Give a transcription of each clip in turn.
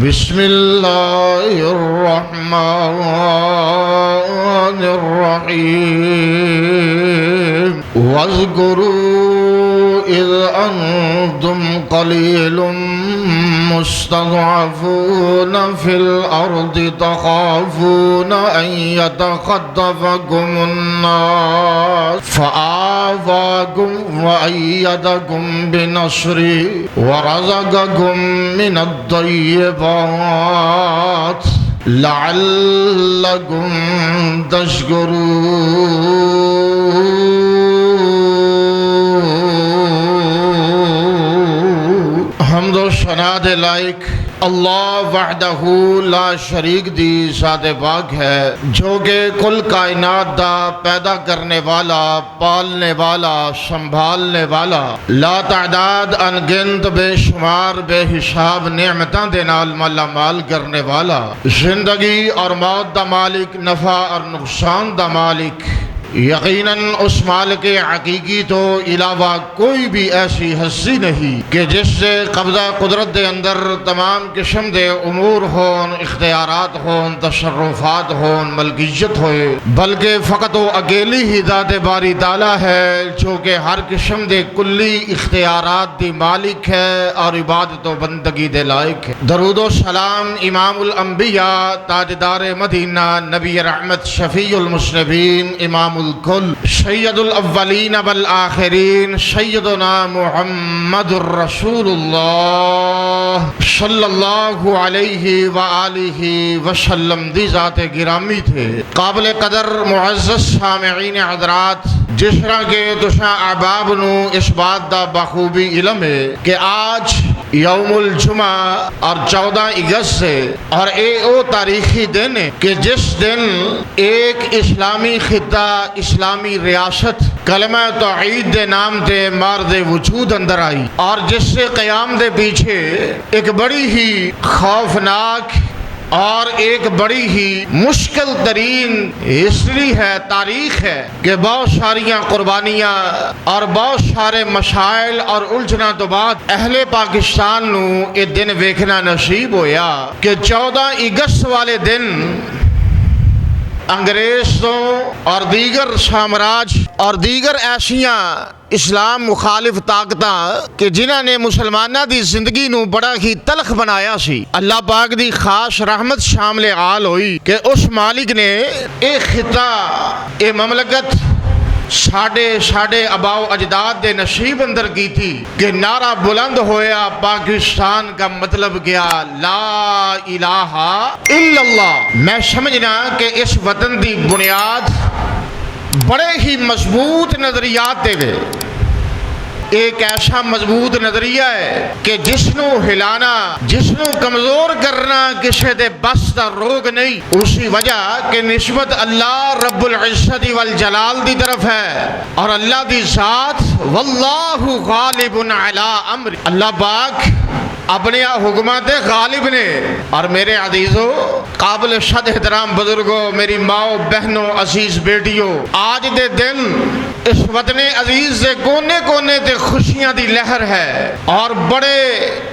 بسم اللہ الرحمن الرحیم واذکروا اذ انتم قلیل مستضعفون فی الارض تخافون ان یتخطفکم الناس فآواکم وأیدکم بنصرہ ورزقکم من الطیبات لعلکم تشکرون۔ حمد و ثنا دے لائق اللہ وحدہ لا شریک دی ذات پاک ہے جو کہ کل کائنات دا پیدا کرنے والا، پالنے والا، سنبھالنے والا، لا تعداد انگنت بے شمار بے حساب نعمتاں دے نال مالا مال کرنے والا، زندگی اور موت دا مالک، نفع اور نقصان دا مالک۔ یقیناً اس مالک حقیقی تو علاوہ کوئی بھی ایسی ہستی نہیں کہ جس سے قبضہ قدرت دے اندر تمام قسم دے امور ہون، اختیارات ہون، تصرفات ہون، ملکیت ہوئے، بلکہ فقط و اکیلی ہی ذات باری تعالیٰ ہے جو کہ ہر قسم دے کلی اختیارات دی مالک ہے اور عبادت و بندگی دے لائق ہے۔ درود و سلام امام الانبیاء، تاجدار مدینہ، نبی رحمت، شفیع المذنبین، امام الکل، سید الاولین والآخرین، سیدنا محمد الرسول اللہ صلی اللہ علیہ وآلہ وسلم دی ذات گرامی تھے۔ قابل قدر معزز سامعین حضرات، جس طرح کے تساں احباب نو اس بات دا بخوبی علم ہے کہ آج یوم الجمعہ اور 14 اگست سے اور او تاریخی دن ہے کہ جس دن ایک اسلامی خطہ، اسلامی ریاست کلمہ توحید دے نام دے مارد وجود اندر آئی، اور جس سے قیام دے پیچھے ایک بڑی ہی خوفناک اور ایک بڑی ہی مشکل ترین ہسٹری ہے، تاریخ ہے کہ بہت ساریاں قربانیاں اور بہت سارے مسائل اور الجھناں تو بعد اہل پاکستان نو یہ دن ویکھنا نصیب ہویا کہ 14 اگست والے دن انگریزوں اور دیگر سامراج اور دیگر ایسیاں اسلام مخالف طاقتاں کہ جنہاں نے مسلماناں دی زندگی نو بڑا ہی تلخ بنایا سی، اللہ پاک دی خاص رحمت شامل آل ہوئی کہ اس مالک نے ایک خطہ، ایک مملکت ساڑھے آباء و اجداد دے نصیب اندر کی تھی کہ نعرہ بلند ہویا پاکستان کا مطلب کیا، لا الہ الا اللہ۔ میں سمجھنا کہ اس وطن دی بنیاد بڑے ہی مضبوط نظریات دے گئے، ایک ایسا مضبوط نظریہ ہے کہ جس نو ہلانا، جس نو کمزور کرنا کسی دے بس دا روگ نہیں، اسی وجہ کہ نسبت اللہ رب العزت والجلال دی طرف ہے اور اللہ دی ذات واللہ غالب علی امر، اللہ پاک اپنے حکمت غالب نے۔ اور میرے عزیزوں، قابل صد احترام بزرگوں، میری ماؤں، بہنوں، عزیز بیٹیوں، آج دے دن اس وطن عزیز سے کونے کونے تے خوشیاں دی لہر ہے، اور بڑے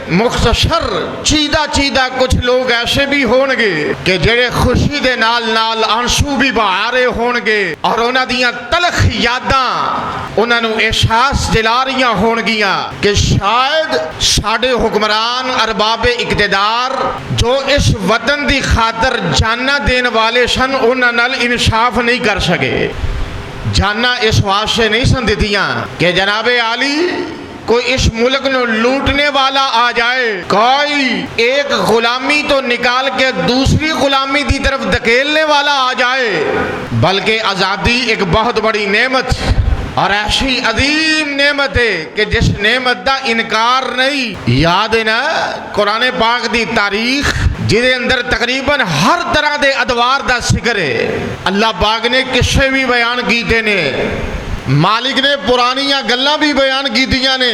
مختصر چیدہ کچھ لوگ ایسے بھی ہونگے کہ جڑے خوشی دے نال نال آنسو بھی بہارے ہونگے اور انہاں دیاں تلخ یاداں انہاں نو احساس دلا رہیاں ہونگیاں کہ شاید ساڈے حکمران ارباب اقتدار جو اس وطن دی خاطر جاننا دین والے سن انہاں نال انصاف نہیں کر سکے۔ جاننا اس واسطے نہیں سن دیتیاں کہ جناب عالی کوئی اس ملک نو لوٹنے والا آ جائے، کوئی ایک غلامی تو نکال کے دوسری غلامی دی طرف دھکیلنے والا آ جائے، بلکہ آزادی ایک بہت بڑی نعمت اور ایسی عظیم نعمت ہے کہ جس نعمت دا انکار نہیں۔ یاد ہے نا قرآن پاک دی تاریخ جہدے اندر تقریباً ہر طرح دے ادوار دا ذکر ہے، اللہ پاک نے قصے بھی بیان کیتے نے، مالک نے پرانیاں گلاں بھی بیان کیتیاں نے،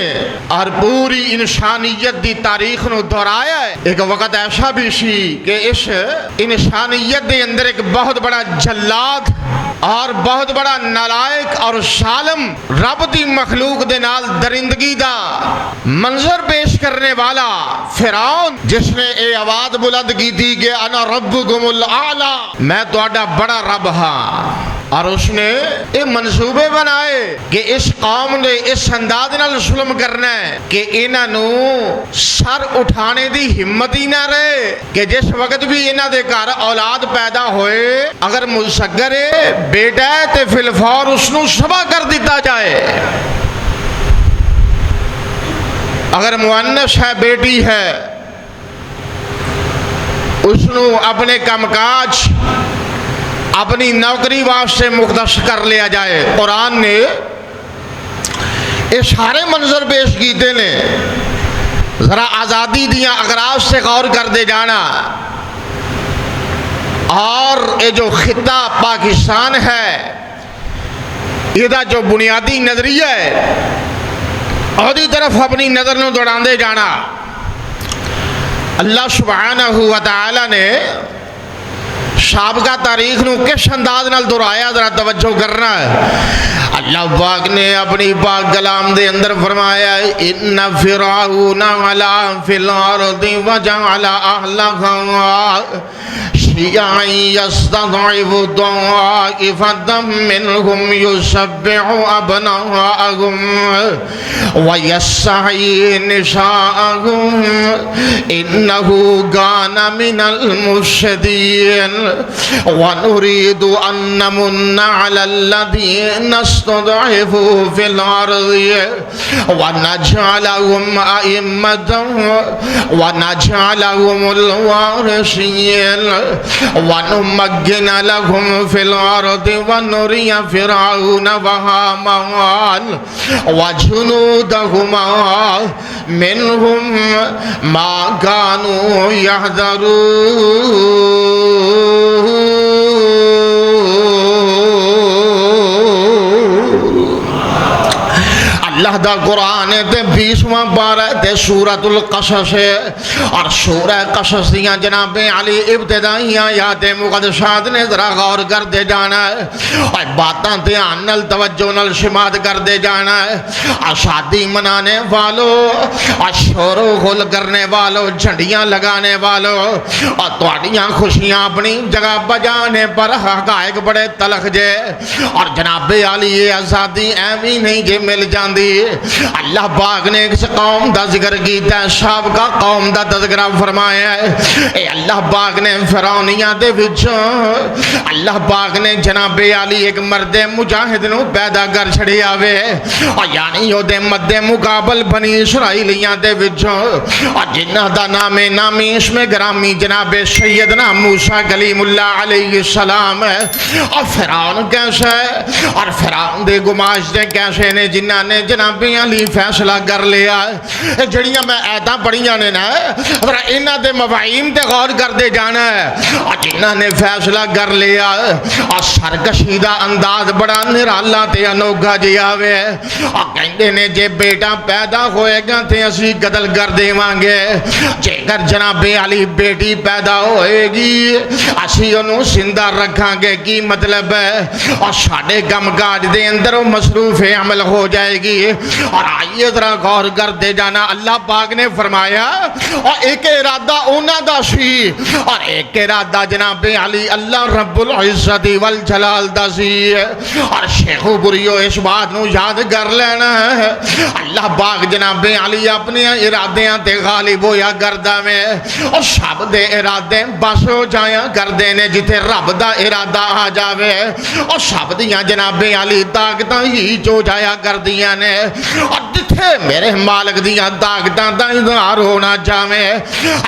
اور پوری انسانیت دی تاریخ نو دہرایا ہے۔ ایک وقت ایسا بھی سی کہ اس انسانیت دے اندر ایک بہت بڑا جلاد اور بہت بڑا نالائق اور ظالم رب دی مخلوق دے نال درندگی دا منظر پیش کرنے والا فرعون، جس نے اے آواز بلند کی تھی کہ انا ربکم الاعلی، میں تہاڈا بڑا رب ہاں، اور اس نے یہ منصوبے بنائے کہ اس قوم نے اس انداز نال ظلم کرنا ہے کہ انہاں نو سر اٹھانے دی ہمت ہی نہ رہے کہ جس وقت بھی انہاں دے گھر اولاد پیدا ہوئے اگر مصغر ہے بیٹا ہے تے فی الفور اس نو ذبح کر دیتا جائے، اگر مؤنث ہے بیٹی ہے اس نو اپنے کام کاج اپنی نوکری واسطے مختص کر لیا جائے۔ قرآن نے یہ سارے منظر پیش کیتے نے، ذرا آزادی دیاں اغراض سے غور کر دے جانا، اور یہ جو خطہ پاکستان ہے یہ جو بنیادی نظریہ ہے اور طرف اپنی نظر نو دوڑان دے جانا۔ اللہ سبحانہ و تعالی نے سابقہ تاریخ نو کس انداز نال دہرایا، ذرا توجہ کرنا ہے۔ اللہ پاک نے اپنی پاک کلام دے اندر فرمایا ان فرعون علا فی الارض وجعل اہلہا شیعا یستضعف طائفة منهم یسبح ابناءهم ویستحیی نساءهم انه كان من المفسدین ونريد أن نمن على الذين استضعفوا في الأرض ونجعلهم أئمة ونجعلهم الوارثين ونمكن لهم في الأرض ونري فرعون وهامان وجنودهما منهم ما كانوا يحذرون۔ اللہ دا قرآن تے 20واں پارہ تے سورۃ القصص ہے، اور سورہ قصص دیاں جناب علی ابتدائی آیات مقدسات نے ذرا غور کر دے جانا ہے، اور باتاں دھیان نال توجہ نال سماعت کر دے جانا ہے۔ اور شادی منانے والوں، اور شور و غل کرنے والوں، جھنڈیاں لگانے والوں، اور تہاڈیاں خوشیاں اپنی جگہ بجانے پر حقائق بڑے تلخ جے، اور جناب علی یہ آزادی ایویں نہیں جے مل جاندی۔ اللہ پاک نے اس قوم دا ذکر کیتا ہے، سابقہ قوم دا تذکرہ فرمایا ہے۔ اے اللہ پاک نے فرعونیاں دے وچوں اللہ پاک نے جناب علی ایک مرد مجاہد نو پیدا کر چھڑیا وے، اور یعنی او دے مد مقابل بنی اسرائیلیاں دے وچوں، اور جنہ دا نام نامی اس میں گرامی جناب سیدنا موسیٰ کلیم اللہ علیہ السلام ہے۔ اور فرعون کیسا ہے، اور فرعون دے گماشتے کیسے نے جنہ نے جناب علی فیصلہ کر لیا ہے۔ جڑیاں میں آیتاں پڑھیاں نے نا، اور انہاں دے مفاہیم تے غور کر دے جانا ہے، اور جنہاں نے فیصلہ کر لیا ہے، اور سرکشیدہ انداز بڑا نرالا تے انوکھا جیا وے، اور کہندے نے جے بیٹا پیدا ہوئے گا تے اسی قتل کر دیواں گے، جے گر جناب علی بیٹی پیدا ہوئے گی اسی انہوں زندہ رکھاں گے، کی مطلب ہے، اور ساڑے کم کاج دے اندر مصروف عمل ہو جائے گی۔ اور آئیے ذرا غور کر دے جانا، اللہ پاک نے فرمایا اور ایک ارادہ اونا دا سی، اور ایک ارادہ جناب علی اللہ رب العزت والجلال دا سی۔ اور شیخ بریو اس بات نو یاد کر لینا ہے، اللہ پاک جناب علی اپنے ارادیاں تے غالب ہویا کردہ میں، اور سب دے ارادے بس ہو جایا کردے نے جتے رب دا ارادہ آ جاوے، اور سب دیاں جناب علی طاقتاں ہی جو جایا کردیاں نے، اور جتھے میرے مالک دیاں طاقتاں دا اظہار ہونا چاہے،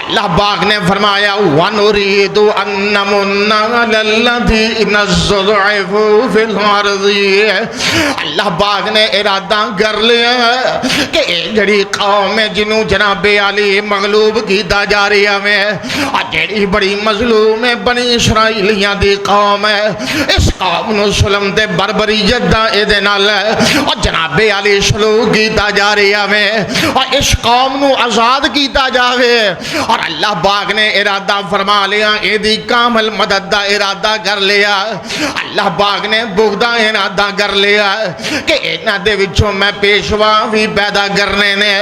اللہ پاک نے فرمایا وَنُرِيدُ أَن نَّمُنَّ عَلَى الَّذِينَ اسْتُضْعِفُوا فِي الْأَرْضِ۔ اللہ پاک نے ارادہ کر لیا ہے کہ یہ جڑی قوم ہے جنہوں جناب علی مغلوب کیتا جا رہی ہے، اور جڑی بڑی مظلوم ہے بنی اسرائیلیاں دی قوم ہے، اس قوم نو ظلم تے بربریت دا اے دے نال ہے، اور جناب علی سلوک کیتا جا رہا ہے اور اس قوم نو آزاد کیتا جاوے اور اللہ پاک نے ارادہ فرما لیا اے دی کامل مدد دا ارادہ کر لیا اللہ پاک نے بغدہ ارادہ کر لیا کہ اینا دے وچوں میں پیشوا بھی پیدا کرنے نے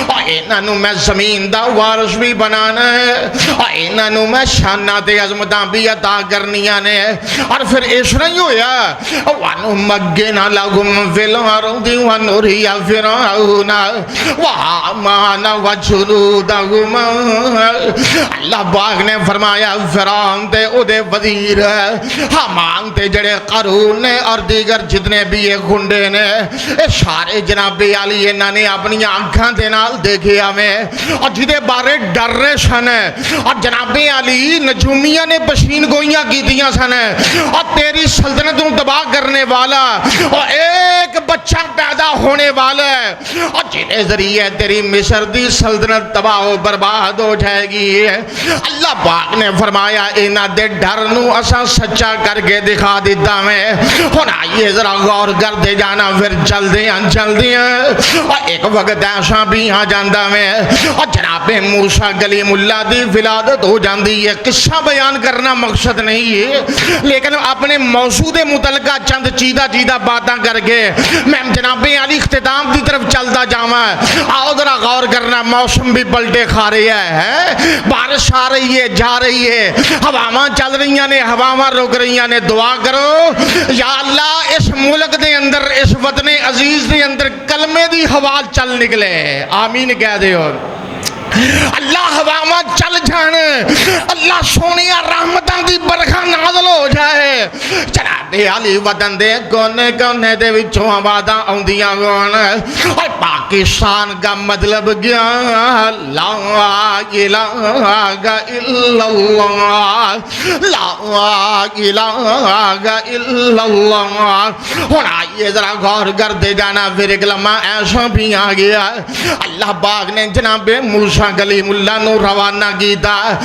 اور اینا نو میں زمین دا وارث بھی بنانا ہے اور اینا نو میں شانات عظمتاں بھی عطا کرنیاں نے اور پھر اس نہیں ہویا وَنُمَّكِّنَ لَهُمْ فِي الْأَرْضِ وَنُرِيَ فِرْعَوْنَ وَهَامَانَ وَجُنُودَهُمَا اللہ پاک نے فرمایا فرعون تے او دے وزیر حامان تے جڑے قارون نے اور دیگر جتنے بھی یہ گنڈے نے اے سارے جناب علی انہاں نے اپنی آنکھاں دے نال دیکھے ہمیں اور جدے بارے ڈر رہے سن اور جناب علی نجومیہ نے پشین گوئیاں کی دیاں سن اور تیری سلطنتوں تباہ کرنے والا اور ایک بچہ پیدا ہونے والا ہے اور جنہیں ذریعے تیری مصر دی سلطنت تباہ و برباد ہو جائے گی اللہ پاک نے فرمایا اینا دے ڈر نو اساں سچا کر کے دکھا دیتا میں ہن آئیے ذرا غور کر دے جانا پھر چل دیاں اور ایک وقت ایسا بھی آ جاندہ میں اور جناب موسیٰ کلیم اللہ دی ولادت ہو جاندی ہے قصہ بیان کرنا مقصد نہیں ہے لیکن اپنے موضوع متعلقہ چند چیدہ باتاں کر کے میں جناب علی اختتام دی طرف چلتا جاواں آؤ ذرا غور کرنا موسم بھی پلٹے کھا رہی ہے بارش آ رہی ہے جا رہی ہے ہواواں چل رہی ہیں ہواواں رک رہی ہیں دعا کرو یا اللہ اس ملک دے اندر اس وطن عزیز دے اندر کلمے دی ہوا چل نکلے آمین کہہ دیو اللہ ہواواں چل جان اللہ سونیا رحمتاں دی برکھا نازل ہو جائے جناب علی وطن دے کونے کونے دے وچوں آوازاں آوندیاں گون اور پاکستان کا مطلب کیا لا الہ الا اللہ لا الہ الا اللہ ہن آئیے ذرا غور کر دے جانا پھر ایک لمحہ ایسا بھی آ گیا اللہ پاک نے جناب موسیٰ کلیم اللہ نو روانہ کیتا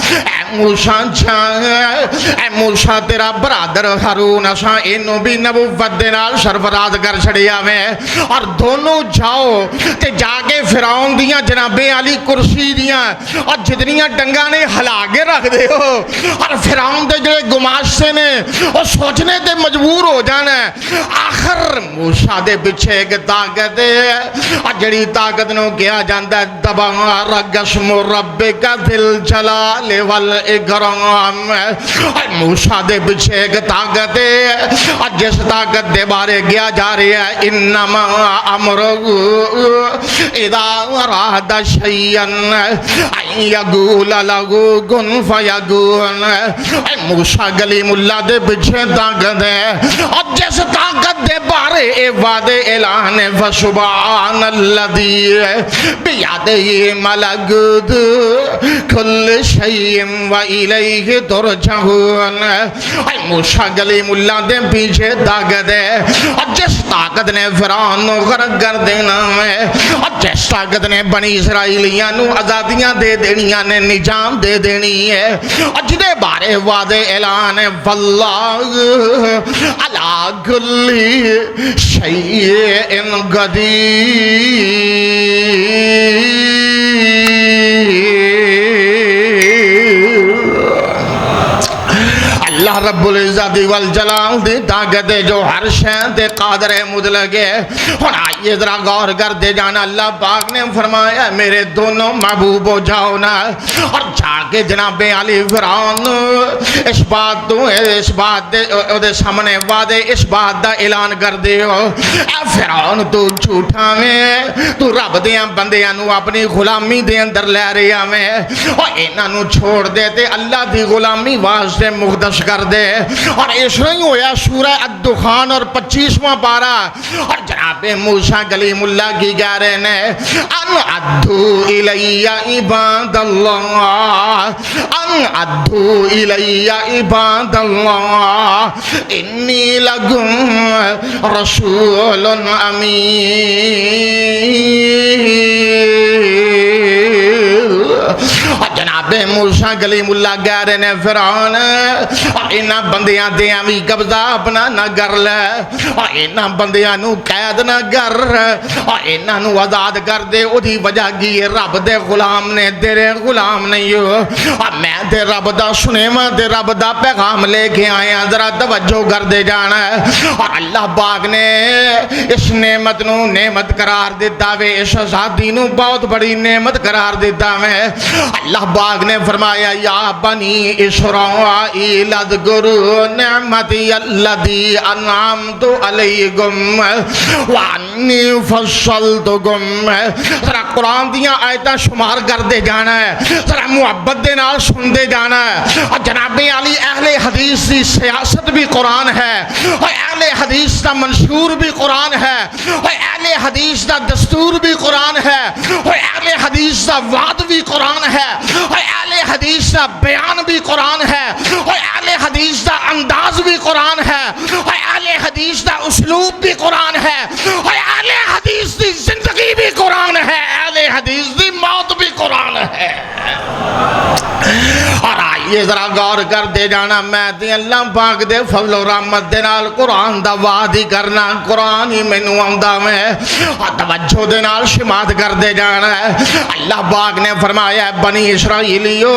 اے موسیٰ تیرا برادر ہارون اساں اینو بھی نبوت دے نال سرفراز کر چھڑیا میں اور دونوں جاؤ تے جا کے فرعون دیاں جناب علی کرسی دیاں اور جتنیاں ڈنگاں نے ہلا کے رکھ دے ہو اور فرعون دے جڑے گماشتے نے اور سوچنے تے مجبور ہو جانا آخر موسیٰ دے پیچھے ایک طاقت ہے اور جڑی طاقت نو کیا جاندا ہے تبارک اسم ربک ذی الجلال والاکرام اور موسیٰ دے پیچھے ایک طاقت ہے اور جس طاقت دے بارے کیا جا رہی ہے انما امرہ اذا اراد شیئا ان یقول لہ کن فیکون موسیٰ کلیم اللہ دے پیچھے طاقت ہے اور جس طاقت دے بارے اے وعدے اعلان فسبحان الذی بیدہ ملکوت کل شیء وإلیہ ترجعون موسیٰ کلیم اللہ دے پیچھے طاقت ہے اور جس طاقت نے فرعون نو غرق کر دینا ہے اور جس طاقت نے بنی اسرائیلیاں نو آزادیاں دے دینیاں نے نجام دے دینی ہے اور جدے بارے وعدے اعلان ہے واللہ علی کل شیء قدیر اللہ رب العزت والجلال دی طاقت جو ہر شے تے قادر مطلق ہے ہن آئیے ذرا غور کر دے جانا اللہ پاک نے فرمایا میرے دونوں محبوب ہو جاؤ نا اور جا کے جناب علی فرعون اس بات دے سامنے وعدے اس بات دا اعلان کر دے ہو اے فرعون تو جھوٹا میں تو رب دیاں بندیاں نو اپنی غلامی دے اندر لے رہا میں اور انہاں نو چھوڑ دے تے اللہ دی غلامی واسطے مقدس کر دے اور اس نہیں ہویا سورہ الدخان اور 25واں پارہ اور جناب موسیٰ کلیم اللہ کی کہہ رہے ہیں ان ادھو الی عباد اللہ ان ادھو الی عباد اللہ انی لکم رسول امین اور جناب موسیٰ کلیم اللہ کہہ رہے نے فرعون انہاں بندیاں دے بھی قبضہ اپنا نہ کر لے انہاں بندیاں نو قید نہ کر انہاں نو آزاد کر دے اودی وجہ کی رب دے غلام نے تیرے غلام نہیں ہو میں تے رب دا سنے میں تے رب دا پیغام لے کے آیا ذرا توجہ کر دے جانا ہے اور اللہ پاک نے اس نعمت نو نعمت قرار دیتا وے اس آزادی نو بہت بڑی نعمت قرار دیتا وے اللہ پاک نے فرمایا یا بنی اسرائیل اذکروا نعمتی الذی انعمت علیکم وانی فصلتکم ذرا قرآن دیاں آیتاں شمار کر دے جانا ہے ذرا محبت دے نال سن دے جانا ہے اور جناب علی اہل حدیث دی سیاست بھی قرآن ہے اور اہل حدیث دا منشور بھی قرآن ہے اور اہل حدیث دا دستور بھی قرآن ہے اور اہل حدیث دا وعد بھی قرآن ہے اور اہل حدیث دا بیان بھی قرآن ہے اور اہل حدیث دا انداز بھی قرآن ہے اور اہل حدیث دا اسلوب بھی قرآن ہے اور اہل حدیث دی زندگی بھی قرآن ہے اہل حدیث دی موت بھی قرآن ہے اور آئیے ذرا غور کر دے جانا میں تے اللہ پاک دے فضل و رحمت دے نال قرآن دا وعد ہی کرنا قرآن ہی مینوں آندا میں اور توجہ دے نال شمات کر دے جانا ہے اللہ پاک نے فرمایا بنی اسرائیلیو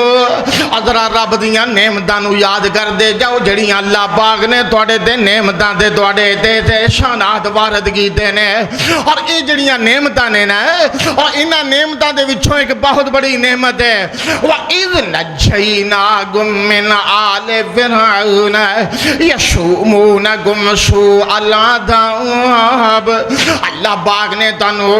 ذرا رب دیاں نعمتاں نو یاد کر دے جاؤ جڑیاں اللہ پاک نے تواڈے تے نعمتاں تے تواڈے تے شانات وارد کیتے نے اور اے جڑیاں نعمتاں نے نا اور انہاں نعمتاں دے وچوں ایک بہت بڑی نعمت ہے وَإِذْ نَجَّيْنَاكُمْ مِنْ آلِ فِرْعَوْنَ يَسُومُونَكُمْ سُوءَ الْعَذَابِ اللہ پاک نے تانوں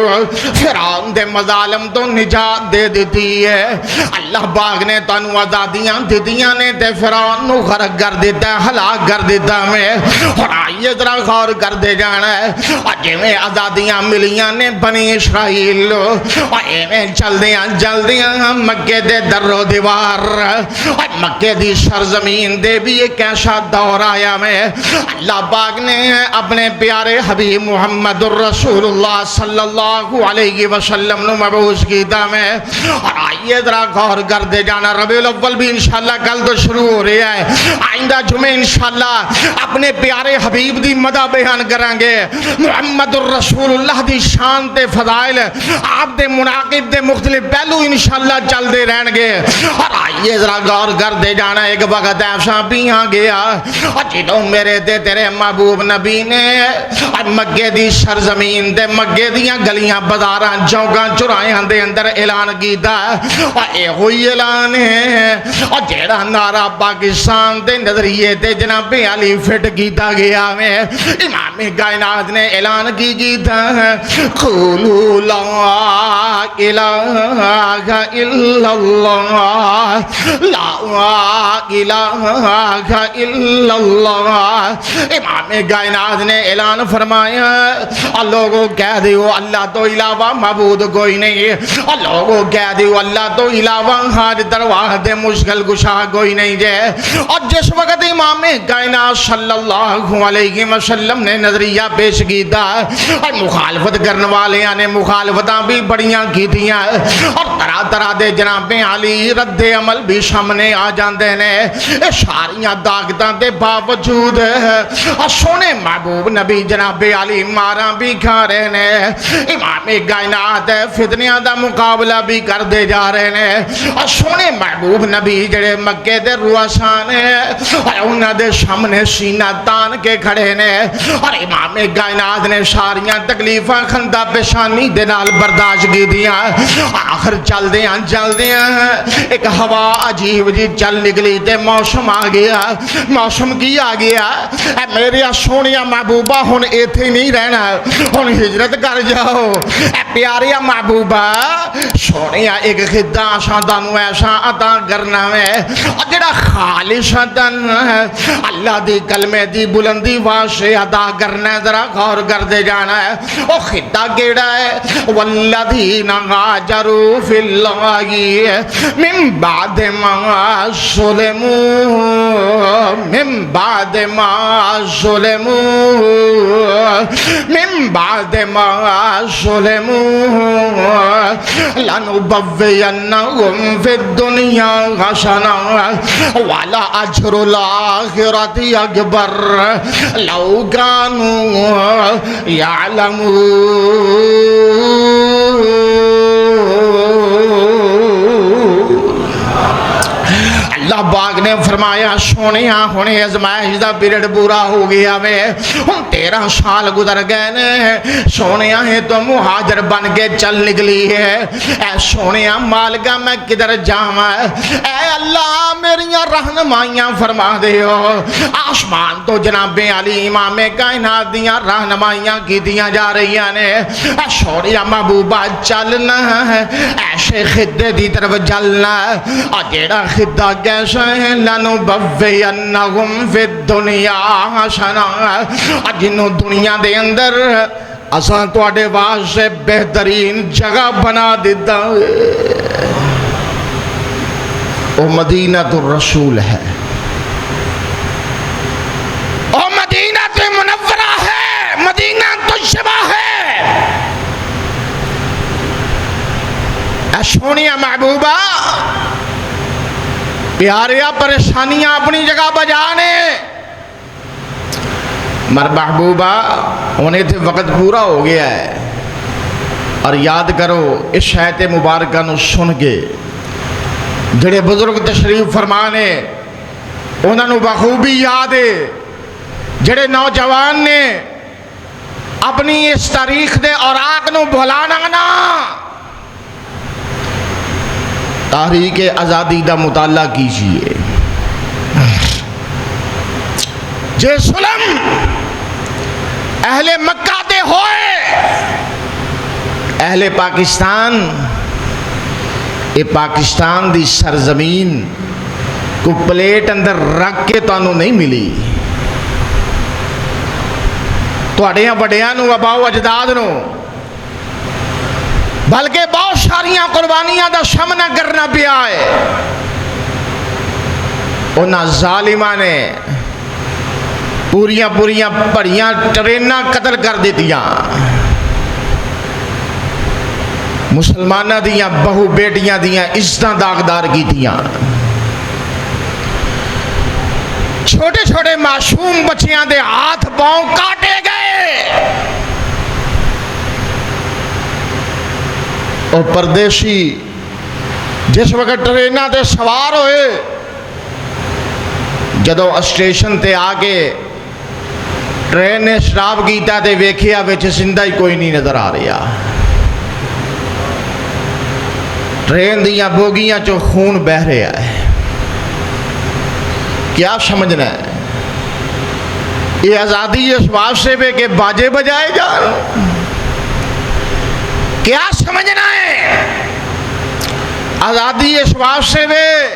فرعون دے مظالم تو نجات دے دیتی ہے اللہ پاک نے تانوں آزادیاں دیتیاں نے تے فرعون نو غرق کر دیتا ہے ہلاک کر دیتا میں اور آئیے ذرا غور کر دے جانا ہے اور جویں آزادیاں ملیاں نے بنی اسرائیل اور ایویں چلدیاں مکے دے در و دیوار اور مکے دی سرزمین دے بھی ایک ایسا دور آیا میں اللہ پاک نے اپنے پیارے حبیب محمد الرسول اللہ صلی اللہ علیہ وسلم نو مبعوث کیتا میں اور آئیے ذرا غور کر دے جانا ربیع الاول بھی انشاءاللہ کل تو شروع ہو رہا ہے آئندہ جمعہ انشاءاللہ اپنے پیارے حبیب دی مدح بیان کریں گے محمد الرسول اللہ دی شان تے فضائل آپ دے مناقب دے مختلف پہلو انشاءاللہ چل دے رہن گے اور آئیے ذرا غور کر دے جانا ایک وقت ایسا بھی آ گیا اور جنہوں میرے دے تیرے محبوب نبی نے مکے دی سرزمین دے مکے دیاں گلیاں بازاراں چوکاں چرائیاں دے اندر اعلان کیتا اور اے ہوئی اعلان ہے اور جیڑا نعرہ پاکستان دے نظریے تے جناب علی فٹ کیتا گیا میں امام کائنات نے اعلان کیتا قولوا لا الہ الا اللہ لا الہ الا اللہ امام کائنات نے اعلان فرمایا اور لوگوں کہہ دیو اللہ تو علاوہ معبود کوئی نہیں اور لوگوں کہہ دیو اللہ تو علاوہ حاج درواہ دے مشکل گشا کوئی نہیں جے اور جس وقت امام کائنات صلی اللہ علیہ وسلم نے نظریہ پیش کیتا اور مخالفت کرنے والے نے مخالفتاں بھی بڑیاں کیتیاں اور طرح طرح دے جناب علی رد عمل بھی سامنے آ جاندے نے ساریاں طاقتاں دے باوجود اور سونے محبوب نبی جناب علی ماراں بھی کھا رہے نے امام کائنات فتنیاں دا مقابلہ بھی کر دے جا رہے نے اور سونے محبوب نبی جڑے مکے دے رؤساء نے انہاں دے سامنے سینہ تان کے کھڑے نے اور امام کائنات نے ساریاں تکلیفاں خندہ پیشانی دے نال برداشت کی دیاں آخر چل دیاں ایک ہوا عجیب جی چل نکلی تے موسم آ گیا موسم کی آ گیا اے میرے سونیا محبوبہ ہن ایتھے نہیں رہنا ہن ہجرت کر جاؤ اے پیاریا محبوبہ سونیا ایک خطہ آساں تانوں ایسا عطا کرنا ہے اور جڑا خالصتاً اللہ دی کلمے دی بلندی واسطے ادا کرنا ہے ذرا غور کر دے جانا ہے او خطہ کیڑا ہے والذین ہاجروا فی اللہ من بعد ما ظلموا من بعد ما ظلموا من بعد ما ظلموا لنبوئنهم في الدنيا حسنة ولأجر الآخرة أكبر لو كانوا يعلمون۔ اللہ پاک نے فرمایا سونیا ہونے ازمائش دا پیریڈ پورا ہو گیا میں ہم 13 سال گزر گئے نے سونیا ہے تو مہاجر بن کے چل نکلی ہے اے سونیا مالکہ میں کدھر جاواں اے اللہ میریاں رہنمائیاں فرما دیو آسمان تو جناب علی امام کائنات دیاں رہنمائیاں کی دیاں جا رہی نے اے سونیا محبوبہ چلنا ہے ایسے خدے دی طرف چلنا اور جیڑا خدہ کیسا ہے لَنُبَوِّئَنَّهُمْ فِي الدُّنْيَا حَسَنَةً جنہوں دنیا دے اندر اساں تواڈے واسطے بہترین جگہ بنا دیتا او مدینہ الرسول ہے او مدینہ منورہ ہے مدینہ طیبہ ہے اے سونیا محبوبہ پیاریا پریشانیاں اپنی جگہ بجانے مر محبوبہ ہونے تھے وقت پورا ہو گیا ہے اور یاد کرو اس آیت مبارکہ نو سن کے جڑے بزرگ تشریف فرمانے انہوں نے بخوبی یاد ہے جڑے نوجوان نے اپنی اس تاریخ دے اوراق نو بھلانا نا تحریک آزادی دا مطالعہ کیجئے جے ظلم اہل مکہ دے ہوئے اہل پاکستان اے پاکستان دی سرزمین کو پلیٹ اندر رکھ کے تانوں نہیں ملی تواڈیاں بڑیاں نو اباؤ اجداد نو بلکہ بہت ساریاں قربانیاں دا سامنا کرنا پیا ہے انہاں ظالماں نے پوریاں بڑیاں ٹریناں قتل کر دیتیاں مسلمانہ دیاں بہو بیٹیاں دیاں عزتاں داغدار کیتیاں چھوٹے چھوٹے معصوم بچیاں دے ہاتھ پاؤں کاٹے گئے اور پردیسی جس وقت ٹریناں تے سوار ہوئے جدو اسٹیشن تے آگے ٹرین نے سٹاپ کیتا تے ویکھیا وچ زندہ ہی کوئی نہیں نظر آ رہا ٹرین دیاں بوگیاں چو خون بہ رہا ہے کیا سمجھنا ہے یہ آزادی اس واسطے پہ کہ باجے بجائے جان کیا سمجھنا ہے آزادی اس واسطے میں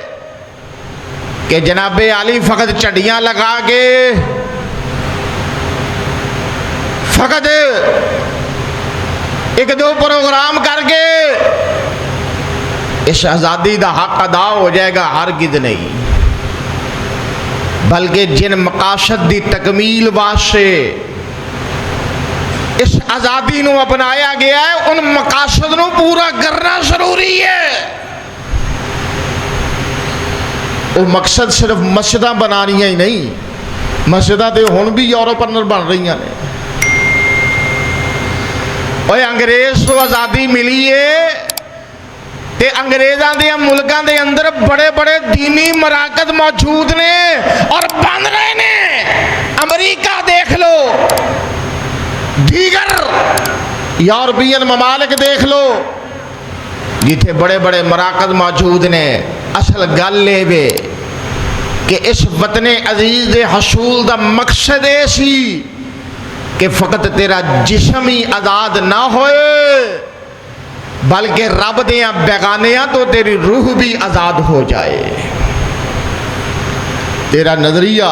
کہ جناب علی فقط چڑیاں لگا کے فقط ایک دو پروگرام کر کے اس آزادی دا حق ادا ہو جائے گا ہرگز نہیں بلکہ جن مقاصد دی تکمیل واسطے اس آزادی نو اپنایا گیا ہے ان مقاصد نو پورا کرنا ضروری ہے وہ مقصد صرف مسجداں بنانیاں ہی نہیں مسجداں تے ہن بھی یورپ اندر بن رہی ہیں اوے انگریز تو آزادی ملی ہے تے انگریزاں دے ملکاں دے اندر بڑے بڑے دینی مراکز موجود نے اور بن رہے نے امریکہ دیکھ لو دیگر یورپین ممالک دیکھ لو جتھے بڑے بڑے مراکز موجود نے اصل گل لے بے کہ اس وطن عزیز دے حصول دا مقصد ایسی کہ فقط تیرا جسم ہی آزاد نہ ہوئے بلکہ رب دیاں بیگانیاں تو تیری روح بھی آزاد ہو جائے تیرا نظریہ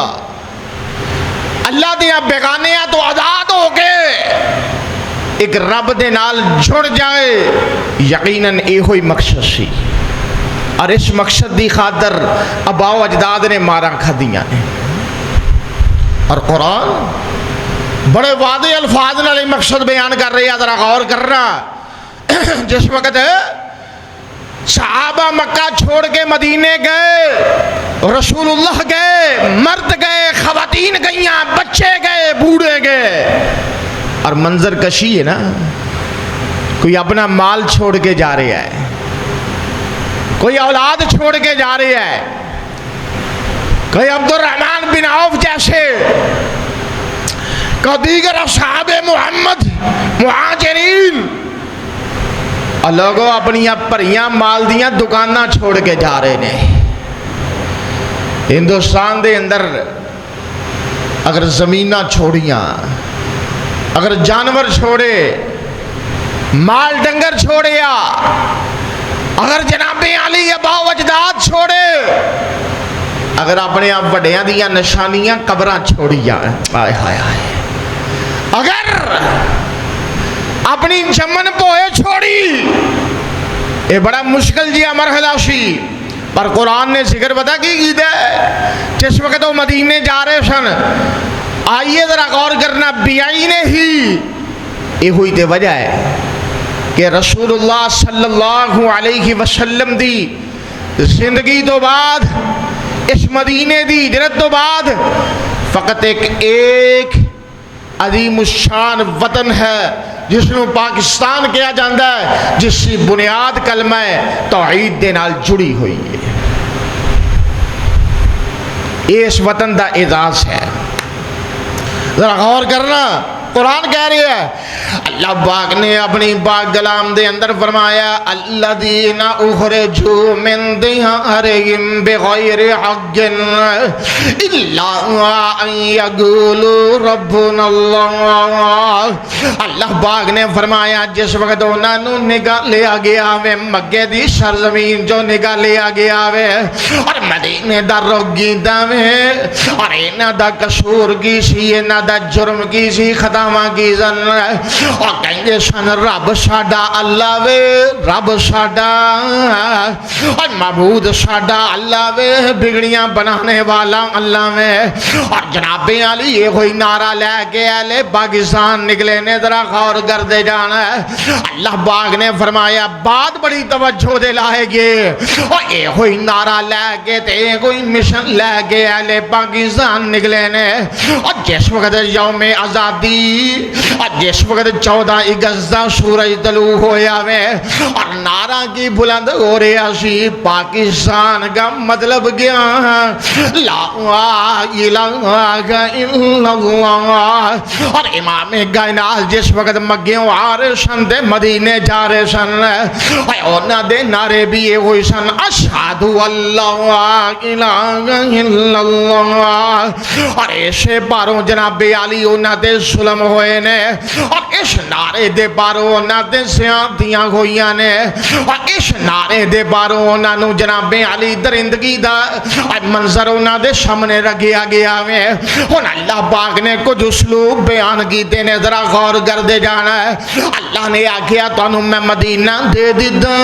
اللہ دیاں بیگانیاں تو آزاد ہو کے ایک رب دے نال جڑ جائے، یقیناً یہ ہوئی مقصد سی، اور اس مقصد دی خاطر آبا و اجداد نے مارا کھدیاں نے۔ اور قرآن بڑے واضح الفاظ نال یہ مقصد بیان کر رہے ہیں، ذرا غور کرنا۔ جس وقت صحابہ مکہ چھوڑ کے مدینے گئے، رسول اللہ گئے، مرد گئے، خواتین گئیاں، بچے گئے، بوڑھے گئے، اور منظر کشی ہے نا، کوئی اپنا مال چھوڑ کے جا رہا ہے، کوئی اولاد چھوڑ کے جا رہا ہے، کوئی عبد الرحمن بن عوف جیسے، کوئی دیگر اصحاب محمد مہاجرین، اور لوگوں اپنی پریاں مال دیاں دکانہ چھوڑ کے جا رہے ہیں۔ ہندوستان دے اندر اگر زمینہ چھوڑیاں، اگر جانور چھوڑے، مال ڈنگر چھوڑیا، اگر جناب علی آبا و اجداد چھوڑے، اگر اپنے آپ وڈیاں دیاں نشانیاں قبراں چھوڑیاں، آئے ہائے ہائے، اگر اپنی جمن پوئے چھوڑی، یہ بڑا مشکل جیا مرحلہ سی، پر قرآن نے ذکر بتا کی ہے جس وقت وہ مدینے جا رہے سن۔ آئیے ذرا غور کرنا، بیعینے ہی یہ ہوئی تے وجہ ہے کہ رسول اللہ صلی اللہ علیہ وسلم دی زندگی تو بعد، اس مدینے دی ہجرت تو بعد فقط ایک عظیم الشان وطن ہے جس نو پاکستان کیا جاندہ ہے، جس کی بنیاد کلمہ توحید دے نال جڑی ہوئی ہے۔ یہ اس وطن دا اعزاز ہے۔ ذرا غور کرنا، قرآن کہہ رہی ہے، اللہ پاک نے اپنی پاک کلام دے اندر فرمایا، الذین اخرجوا من دیارہم بغیر حق الا ان یقولوا ربنا اللہ۔ اللہ پاک نے فرمایا جس وقت انہاں نو نکالیا گیا وے مکے دی سرزمین جو نکالیا گیا وے اور مدینے دا رخ کیتا وے، اور انہاں دا قصور کی سی، انہاں دا جرم کی سی، خطا کی زن، اور کہیں گے سن رب ساڈا اللہ وے، رب ساڈا اور معبود ساڈا اللہ وے، بگڑیاں بنانے والا اللہ وے۔ اور جناب علی یہ کوئی نعرہ لے کے اہل پاکستان نکلے نے، ذرا غور کر دے جانا ہے۔ اللہ پاک نے فرمایا بات بڑی توجہ دے لائے گے، اور یہ کوئی نعرہ لے کے تے کوئی مشن لے کے اہل پاکستان نکلے نے، اور جس وقت یوم آزادی، اور جس وقت 14 اگست سورج طلوع ہویا میں، اور نعرہ کی بلند ہو رہا سی پاکستان کا مطلب کیا، لا الہ الا اللہ۔ اور امام کائنات جس وقت مکیوں آ رہے سن دے مدینے جا رہے سن، انہاں دے نعرے بھی یہ ہوئی سن، اشہد اللہ الہ الا اللہ۔ اور ایسے پاروں جناب علی انہاں دے ظلم ہوئے نے، اور اس نعرے دے باروں انہاں دے زیادتیاں ہوئیاں نے، اور اس نعرے دے باروں انہاں نو جناب علی درندگی دا منظر انہاں دے سامنے رکھیا گیا میں۔ ہن اللہ پاک نے کچھ اسلوب بیان کیتے نے، ذرا غور کر دے جانا ہے۔ اللہ نے آکھیا تانوں میں مدینہ دے دیتا،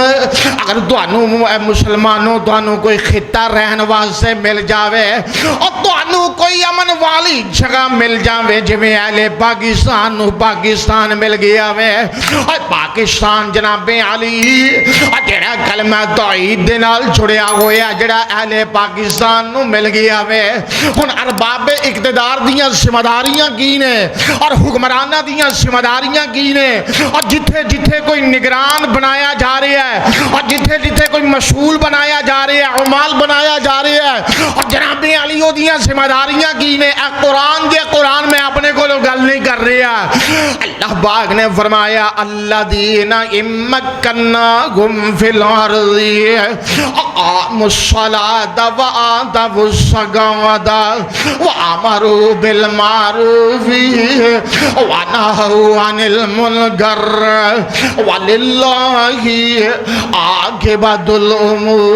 اگر تانوں مسلمانوں تانوں کوئی خطہ رہن واسطے مل جاوے، اور تانوں کوئی امن والی جگہ مل جاوے، جویں اہل پاکستان نو پاکستان مل گیا وے، اور پاکستان جناب علی جڑا کلمہ توحید دے نال جڑیا ہویا، جڑا اہل پاکستان نو مل گیا وے۔ ہن ارباب اقتدار دیاں ذمہ داریاں کی نے، اور حکمراناں دیاں ذمہ داریاں کی نے، اور جتھے جتھے کوئی نگران بنایا جا رہا ہے، اور جتھے جتھے کوئی مسئول بنایا جا رہا ہے، عمال بنایا جا رہا ہے، اور جناب علی دیاں ذمہ داریاں کی نے۔ قرآن میں اپنے کو گل نہیں کر رہا۔ اللہ پاک نے فرمایا الذین امکناہم فی الارض اقاموا الصلاۃ وآتوا الزکاۃ وامروا بالمعروف ونہوا عن المنکر وللہ عاقبۃ الامور۔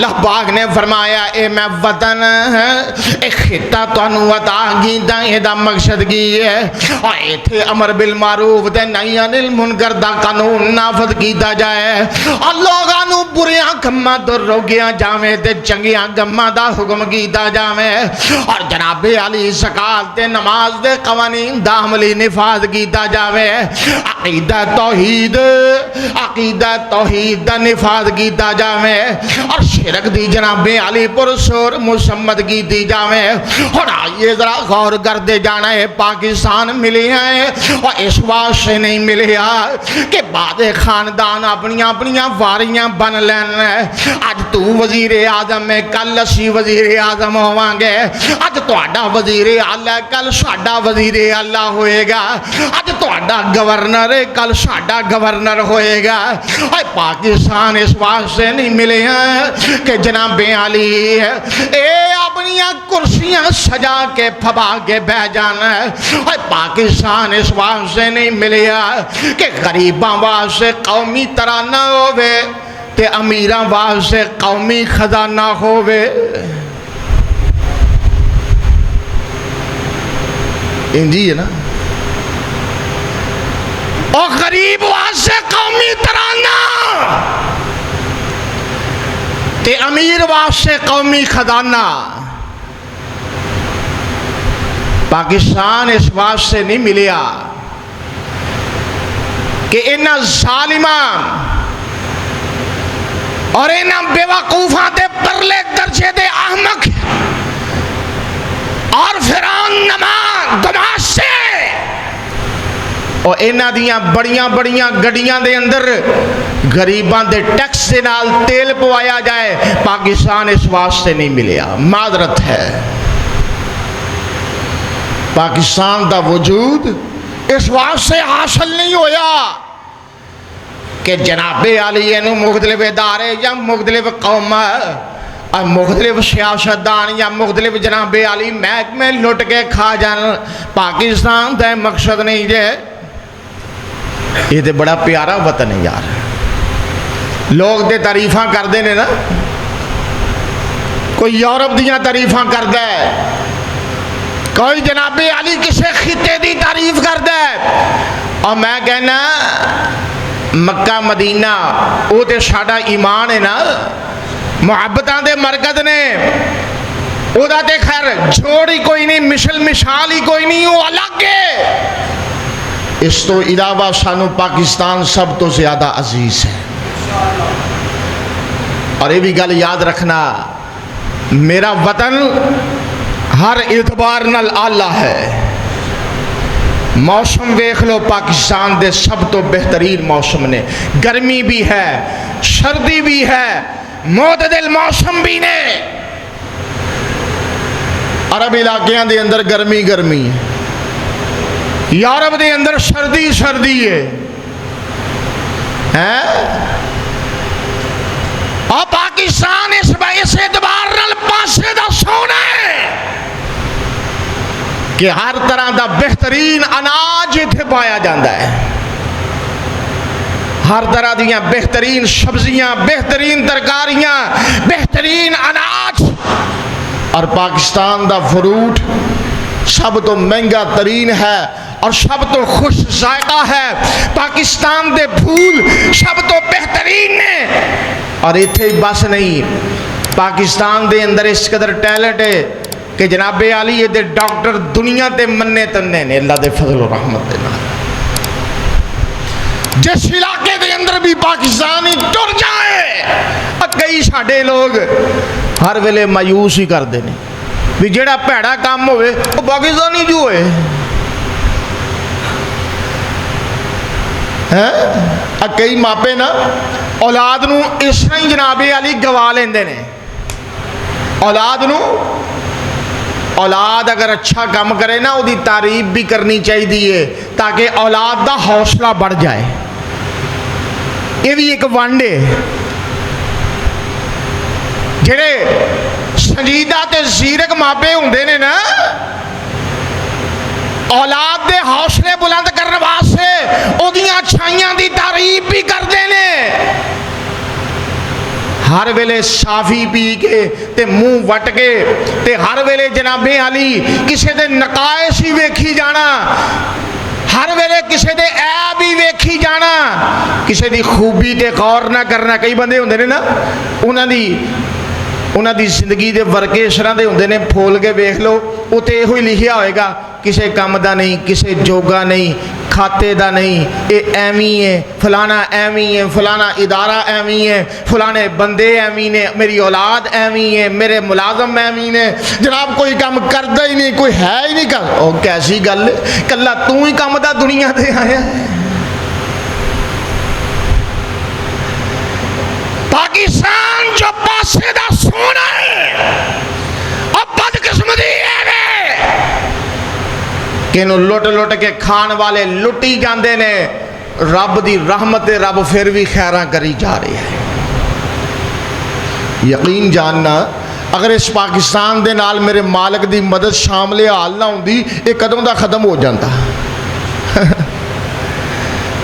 اللہ پاک نے فرمایا اے میں وطن ایک خطہ تانوں عطا کیتا اے دا مقصد کی ہے اور ایتھے امر بالمعروف تے نہی عن المنکر دا قانون نافذ کیتا جائے اور لوگاں نوں بریاں کماں تو روکیا جاویں تے چنگیاں کماں دا حکم کیتا جاویں اور جناب علی زکات تے نماز دے قوانین دا عملی نفاذ کیتا جاوے عقیدہ توحید دا نفاذ کیتا جاوے اور شرک دی جناب علی پرسور مسمت کیتی جاوے اور آئیے ذرا غور کر دے جانا ہے پاکستان ملی ہے اور اس واسطے نہیں ملی ہے کہ بعد خاندان اپنیاں واریاں بن لین اج تو وزیر اعظم میں کل اسی وزیر اعظم ہوواں گے اج تہاڈا وزیر اعلی کل ساڈا وزیر اعلی ہوئے گا اج تہاڈا گورنر کل ساڈا گورنر ہوئے گا اور پاکستان اس واسطے نہیں ملے ہیں کہ جناب علی اے اپنیاں کرسیاں سجا کے پھبا کے بہ جانا ہے اور پاکستان اس واسطے نہیں ملے ہیں کہ غریباں واسطے قومی ترانہ ہووے تے امیراں واسطے قومی خزانہ ہووے انجی ہے نا اور غریب واسطے قومی ترانہ تے امیر واسطے قومی خزانہ پاکستان اس واسطے نہیں ملیا کہ انہاں ظالمان اور انہاں بے وقوفاں دے پرلے درجے دے احمق اور فرعون نما گماشتے اور انہاں دیاں بڑیاں گڈیاں دے اندر غریباں دے ٹیکس دے نال تیل پوایا جائے پاکستان اس واسطے نہیں ملیا معذرت ہے پاکستان دا وجود اس واسطے حاصل نہیں ہویا کہ جناب علی انہوں مختلف ادارے یا مختلف قوم اور مختلف سیاستدان یا مختلف جناب علی محکمے لٹ کے کھا جان پاکستان دا مقصد نہیں جے یہ تے بڑا پیارا وطن ہے یار لوگ دے تعریفاں کر دے نے نا کوئی یورپ دیاں تعریفاں کر دے کوئی جناب علی کسے خطے دی تعریف کر دے اور میں کہنا مکہ مدینہ وہ تے ساڈا ایمان ہے نا محبتاں دے مرکز نے او دا تے خیر جوڑی کوئی نہیں مثال ہی کوئی نہیں وہ الگ ہے اس تو علاوہ سانو پاکستان سب تو زیادہ عزیز ہے اور یہ بھی گل یاد رکھنا میرا وطن ہر اعتبار نال اعلیٰ ہے موسم دیکھ لو پاکستان دے سب تو بہترین موسم نے گرمی بھی ہے سردی بھی ہے معتدل موسم بھی نے عرب علاقیاں دے اندر گرمی ہے یورپ دے اندر سردی ہے اور پاکستان اس اعتبار نال پاسے دا سونا ہے کہ ہر طرح دا بہترین اناج اتھے پایا جاندہ ہے ہر طرح دیاں بہترین سبزیاں بہترین ترکاریاں بہترین اناج اور پاکستان دا فروٹ سب تو مہنگا ترین ہے اور سب تو خوش ذائقہ ہے پاکستان دے پھول سب تو بہترین نے اور اتھے بس نہیں پاکستان دے اندر اس قدر ٹیلنٹ ہے کہ جناب علی یہ دے ڈاکٹر دنیا تے مننے تننے نے اللہ دے فضل و رحمت دینا جس علاقے دے اندر بھی پاکستانی ٹر جائے کئی ساڑے لوگ ہر ویلے مایوس ہی کر دینے بھی جیڑا پیڑا کام ہوئے وہ پاکستانی جو ہوئے کئی ماپے نا اولاد نو اس طرح جناب علی گوا لیندے نے اولاد اگر اچھا کام کرے نا وہ دی تعریف بھی کرنی چاہیے تاکہ اولاد دا حوصلہ بڑھ جائے یہ بھی ایک وانڈے جڑے سنجیدہ تے زیرک ماپے ہوندے نے نا اولاد دے حوصلے بلند کرنے واسطے او دیاں اچھائیاں دی تعریف بھی کر دینے ہر ویلے صافی پی کے تے منہ وٹ کے تے ہر ویلے جناب علی کسے دے نقائص ہی ویکھی جانا، ہر ویلے کسے دے عیب ہی ویکھی جانا، کسے دی خوبی تے غور نہ کرنا۔ کئی بندے ہوندے نے نا انہاں دی زندگی دے ورقے اس طرح دے ہوندے نے، پھول کے ویکھ لو اوتے ایہو ہی لکھیا ہوئے گا کسے کم دا نہیں، کسے جوگا نہیں، کھاتے دا نہیں، اے ایویں ہے، فلانا ایویں ہے، فلانا ادارہ ایویں ہے، فلانے بندے ایویں نے، میری اولاد ایویں ہے، میرے ملازم ایویں نے، جناب کوئی کام کردا ہی نہیں، کوئی ہے ہی نہیں کر۔ او کیسی گل ہے، کلا تو ہی کم دا دنیا تے آیا ہے۔ پاکستان جو پاسے دا سونا ہے اور بدقسمتی ہے کہ انہوں لٹ لٹ کے کھان والے لٹی جاندے نے، رب دی رحمت رب پھر بھی خیراں کری جا رہی ہے۔ یقین جاننا اگر اس پاکستان دے نال میرے مالک دی مدد شامل حال نہ ہوندی یہ کدوں دا ختم ہو جاتا،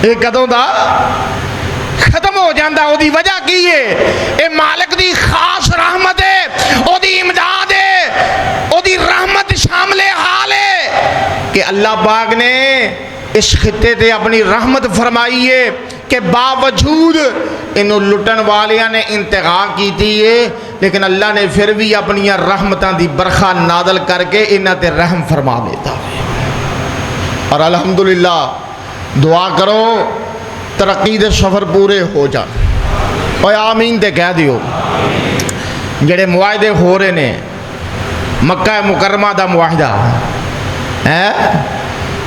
یہ کدوں دا ختم ہو جاتا۔ او دی وجہ کی ہے؟ اے مالک دی خاص رحمت ہے، او دی امداد ہے، او دی رحمت شامل حال ہے کہ اللہ پاک نے اس خطے تے اپنی رحمت فرمائی ہے کہ باوجود انہوں لٹن والیاں نے انتہا کیتی ہے لیکن اللہ نے پھر بھی اپنی رحمتاں دی برخا نازل کر کے انہاں تے رحم فرما دیتا ہے۔ اور الحمدللہ دعا کرو ترقی دے سفر پورے ہو جان، اور آمین تے کہہ دیو۔ جڑے معاہدے ہو رہے نے، مکہ مکرمہ دا معاہدہ ہے،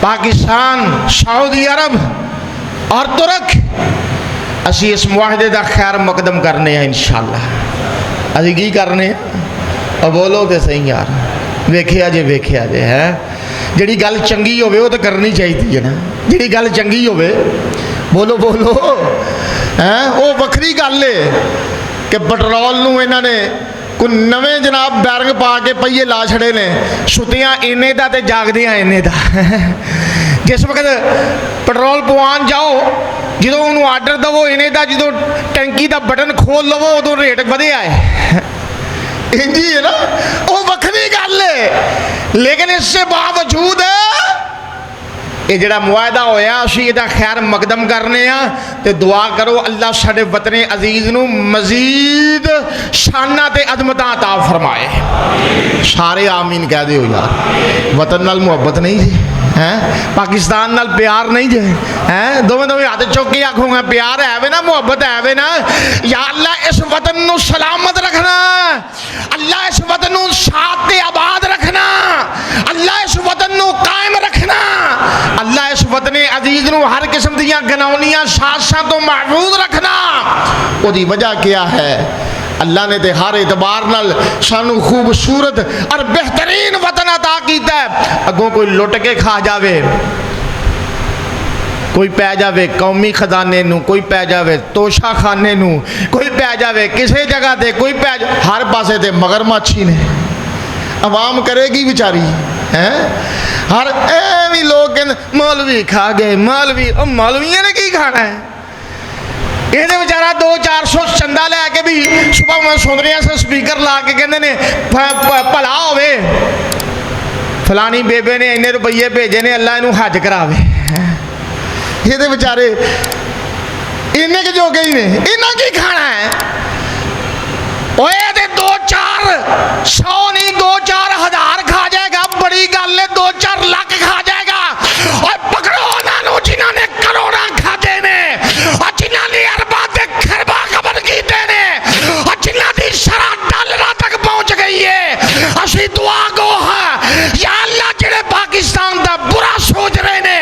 پاکستان، سعودی عرب اور ترک، اسی اس معاہدے دا خیر مقدم کرنے ہیں انشاءاللہ۔ اسی کی کرنے ہیں؟ اور بولو تے صحیح یار، ویکھیا جے ہے، جڑی گل چنگی ہوئے وہ تو کرنی چاہیے ہے نا، جڑی گل چنگی ہوئے بولو وہ وکری گل ہے کہ پٹرول نو انہاں نے کوئی نویں جناب بیرنگ پا کے پہیے لا چھڑے نے، سُتیاں اینے دا تے جاگدیاں اینے دا۔ جس وقت پٹرول پوان جاؤ جدوں انہوں آرڈر دو اینے دا، جدوں ٹینکی دا بٹن کھول لو ادوں ریٹ ودے آئے، انجی ہے نا، وہ وکری گل ہے۔ لیکن اس سے باوجود یہ جڑا معاہدہ ہویا اسی یہ خیر مقدم کرنے ہاں تے دعا کرو اللہ ساڈے وطن عزیز نو مزید شانہ تے عظمتاں عطا فرمائے۔ سارے آمین کہہ دیو یار۔ وطن نال محبت نہیں جی ہیں، پاکستان نال پیار نہیں جی ہیں، دوویں ہاتھ چک کے آکھوں گا پیار ہے وے نا، محبت ہے وے نا۔ یا اللہ اس وطن نو سلامت رکھنا، اللہ اس وطن نو شاد تے آباد رکھنا، اللہ اس وطن نو قائم رکھنا، اللہ اس وطن عزیز نو ہر قسم دیاں گناونیاں سازشاں تو محفوظ رکھنا۔ وہ دی وجہ کیا ہے؟ اللہ نے تے ہر اعتبار نال سانو خوبصورت اور بہترین وطن عطا کیتا ہے۔ اگوں کوئی لٹ کے کھا جاوے، کوئی پہ جاوے قومی خزانے نو، کوئی پہ جاوے توشہ خانے نو، کوئی پہ جاوے کسے جگہ تے، کوئی پہ جاوے ہر پاسے تے مگر ماچھی نے، عوام کرے گی بیچاری ہیں۔ ہر ایویں لوگ مولوی کھا گئے، مولویوں نے کی کھانا ہے؟ یہ بیچارہ 200-400 چندہ لے کے بھی صبح میں سن رہے ہیں سے سپیکر لا کے کہندے نے بھلا ہوئے فلانی بیبے نے انہیں روپیے بھیجے نے اللہ انہوں حج کراوے۔ یہ بیچارے انہیں کے جو گئی نے، انہیں کی کھانا ہے؟ وہ یہ 2-400 نہیں 2-4 ہزار کھا جائے گا، بڑی گل ہے 2-4 لاکھ کھا جائے گا۔ اور پکڑو انہوں جنہوں نے کروڑاں کھا دے نے، اور جنہوں نے ارباں تے خرباں قبر کی دے نے، اور جنہوں نے شرح ڈالرہ تک پہنچ گئی ہے۔ اسی دعا گو ہاں یا اللہ جڑے پاکستان دا برا سوچ رہے نے،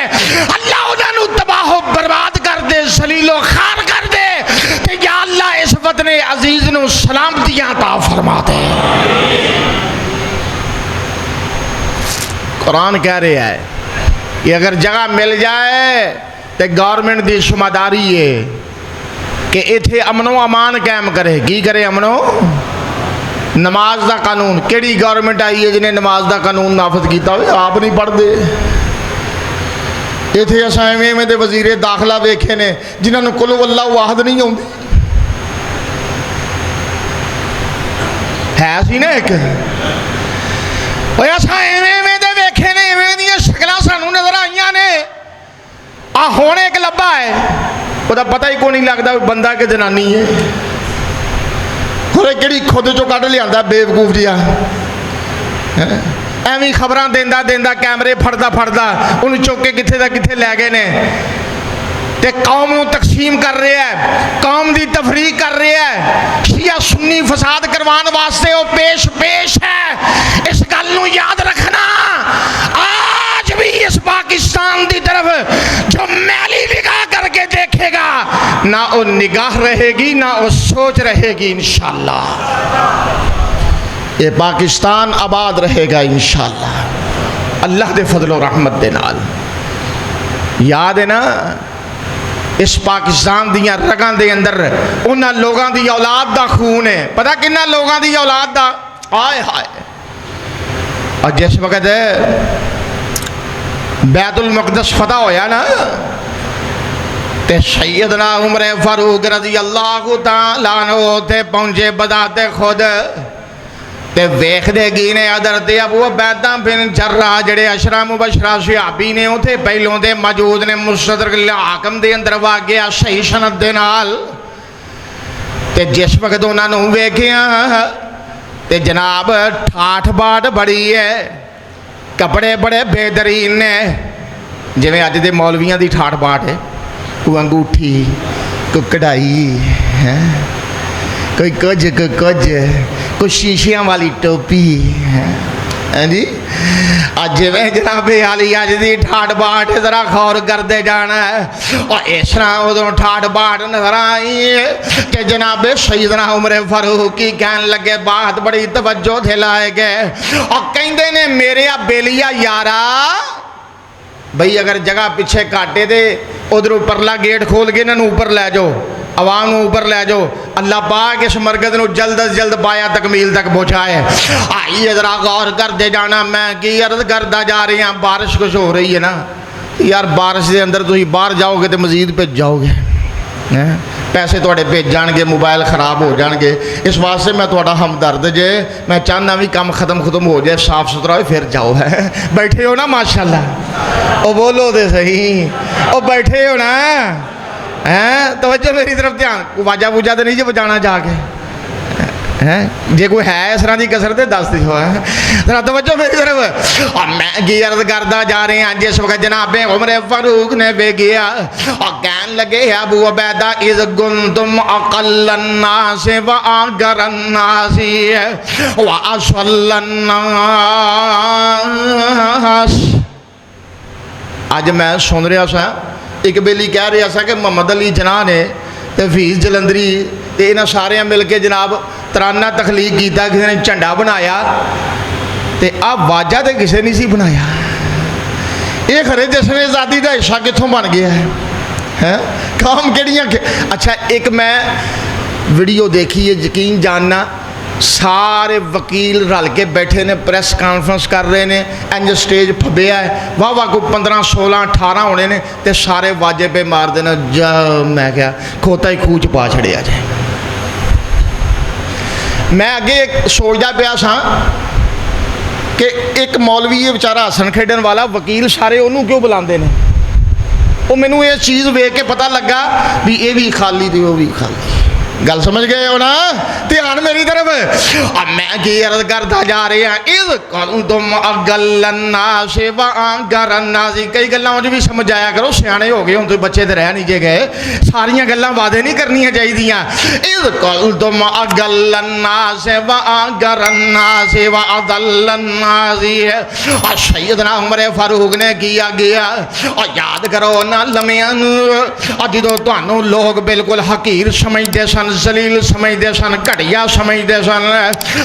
اللہ انہوں تباہ و برباد کر دے، ذلیل و خوار کر دے، تے یا اللہ اس وطن عزیز نو سلامتیاں عطا فرما دے۔ قرآن کہہ رہے ہے کہ اگر جگہ مل جائے تو گورنمنٹ دی ذمہ داری ہے کہ ایتھے امن و امان قائم کرے۔ کی کرے امن و نماز دا قانون؟ کیڑی گورنمنٹ آئی ہے جنہیں نماز دا قانون نافذ کیتا ہوئے؟ آپ نہیں پڑھ دے۔ ایتھے اسائیں میں دے وزیر داخلہ ویکھے نے جنہوں نے قل ہو اللہ واحد نہیں ہوندی، ہے سی نا ایک ایسا ایویں دے ویکھے نے ایویں دیاں شکلاں سانوں نظر آئیاں نے ہون ایک لبا ہے وہ پتہ ہی کو نہیں لگتا بندہ کہ جنانی ہے اور کہڑی خود چو کڈ لیا بےوقوف جہا ایویں خبراں دیندا دیندا کیمرے پھڑدا انہوں چوک کے کتھے دا کتھے لے گئے نے تے قوم نو تقسیم کر رہے ہیں قوم دی تفریق کر رہے ہیں شیعہ سنی فساد کروان واسطے وہ پیش ہے اس گل نو یاد رکھنا آج بھی اس پاکستان دی طرف جو میلی نگاہ کر کے دیکھے گا نہ وہ نگاہ رہے گی نہ وہ سوچ رہے گی انشاءاللہ یہ پاکستان آباد رہے گا انشاءاللہ اللہ دے فضل و رحمت دے نال یاد ہے نا اس پاکستان دیاں رگاں دے اندر انہاں لوگاں دی اولاد دا خون ہے پتہ کنہ لوگاں دی اولاد دا آئے ہائے اور جس وقت بیت المقدس فتح ہویا نا تے سیدنا عمر فاروق رضی اللہ تعالیٰ عنہ تے پہنچے بذات خود تے ویکھ دے گی نے حضرت ابو عبیدہ بن جراح جڑے عشرہ مبشرہ صحابی نے اوتھے پہلوں دے موجود نے مستدرک الحاکم دے اندر واقعہ صحیح سند دے نال تے جس وقت انہاں نوں ویکھیا تے جناب ٹھاٹھ باٹ بڑی ہے کپڑے بڑے بہترین نے جویں اج دے مولویاں دی ٹھاٹھ باٹ ہے کوئی انگوٹھی کوئی کڑھائی کوئی کچھ کوئی شیشیاں والی ٹوپی جی اج میں جناب علی اج دی ٹھاٹ باٹ ذرا غور کرتے جانا ہے اور اس طرح ادو ٹھاٹ باٹ نظر آئی کہ جناب سیدنا عمر فاروق کی کہن لگے بات بڑی توجہ تھے لائے گئے اور کہندے نے میرے بیلیا یارا بھئی اگر جگہ پیچھے کاٹے دے ادھر اوپرلا گیٹ کھول کے انہوں اوپر لے جاؤ عوام نو اوپر لے جاؤ اللہ پاک اس مرکز نو جلد از جلد پایا تکمیل تک پہنچائے آئیے ذرا غور کرتے جانا میں کی عرض کرتا جا رہی ہوں بارش کچھ ہو رہی ہے نا یار بارش دے اندر تھی باہر جاؤ گے تو مزید بھیج جاؤ گے پیسے تھوڑے بھیج جان گے موبائل خراب ہو جان گے اس واسطے میں تھوڑا ہمدرد جے میں چاہنا بھی کام ختم ہو جائے صاف ستھرا ہو پھر جاؤ ہے بیٹھے ہو نا ماشاءاللہ او بولو دے صحیح او بیٹھے ہو نا توجہ میری طرف دھیان واجہ ووجہ تو نہیں جی بجانا جا کے جے کوئی ہے اس طرح کی کسرت دس دی ہو ذرا توجہ میری طرف اور میں کی عرض کرتا جا رہے ہیں جس وقت جناب عمر فاروق نے بے گیا اور کہن لگے ابو عبیدہ اذ کنتم اقل الناس واغر الناس واصل الناس آج میں سن رہا سا ایک بیلی کہہ رہا سا کہ محمد علی جناح نے حفیظ جلندری تے انہاں سارے مل کے جناب ترانہ تخلیق کیتا کسی نے جھنڈا بنایا تے اب واجہ تے کسی نہیں سی بنایا یہ خرے جس نے آزادی کا حصہ کتوں بن گیا ہے کام کہڑیاں اچھا ایک میں ویڈیو دیکھی ہے یقین جاننا سارے وکیل رل کے بیٹھے نے پریس کانفرنس کر رہے ہیں انج سٹیج پھبیا ہے واہ کو 15 16 18 ہونے نے تے سارے واجے پہ مار دینا جا میں کیا کھوتا ہی کھوچ پا چھڑیا جائے میں اگے ایک سوچدا پیا سا کہ ایک مولوی ہے بیچارہ ہسن کھیڈن والا وکیل سارے انہوں کیوں بلاندے نے وہ مینوں یہ چیز ویکھ کے پتہ لگا بھی یہ بھی خالی تے وہ بھی خالی گل سمجھ گئے ہو نا دھیان میری طرف اب میں کی عرض کرتا جا رہے ہیں اذ کنتم اقل الناس واغر الناس کئی گلاں وچ بھی سمجھ آیا کرو سیانے ہو گئے ہن تو بچے تے رہ نہیں جے گئے ساریاں گلاں وعدے نہیں کرنیاں چاہیدیاں اذ کنتم اقل الناس واغر الناس واضل الناس سیدنا عمر فاروق نے کیا گیا اور یاد کرو نا لمیاں جدوں تانوں لوگ بالکل حقیر سمجھدے سن ذلیل سمجھدے سن گھٹیا سمجھدے سن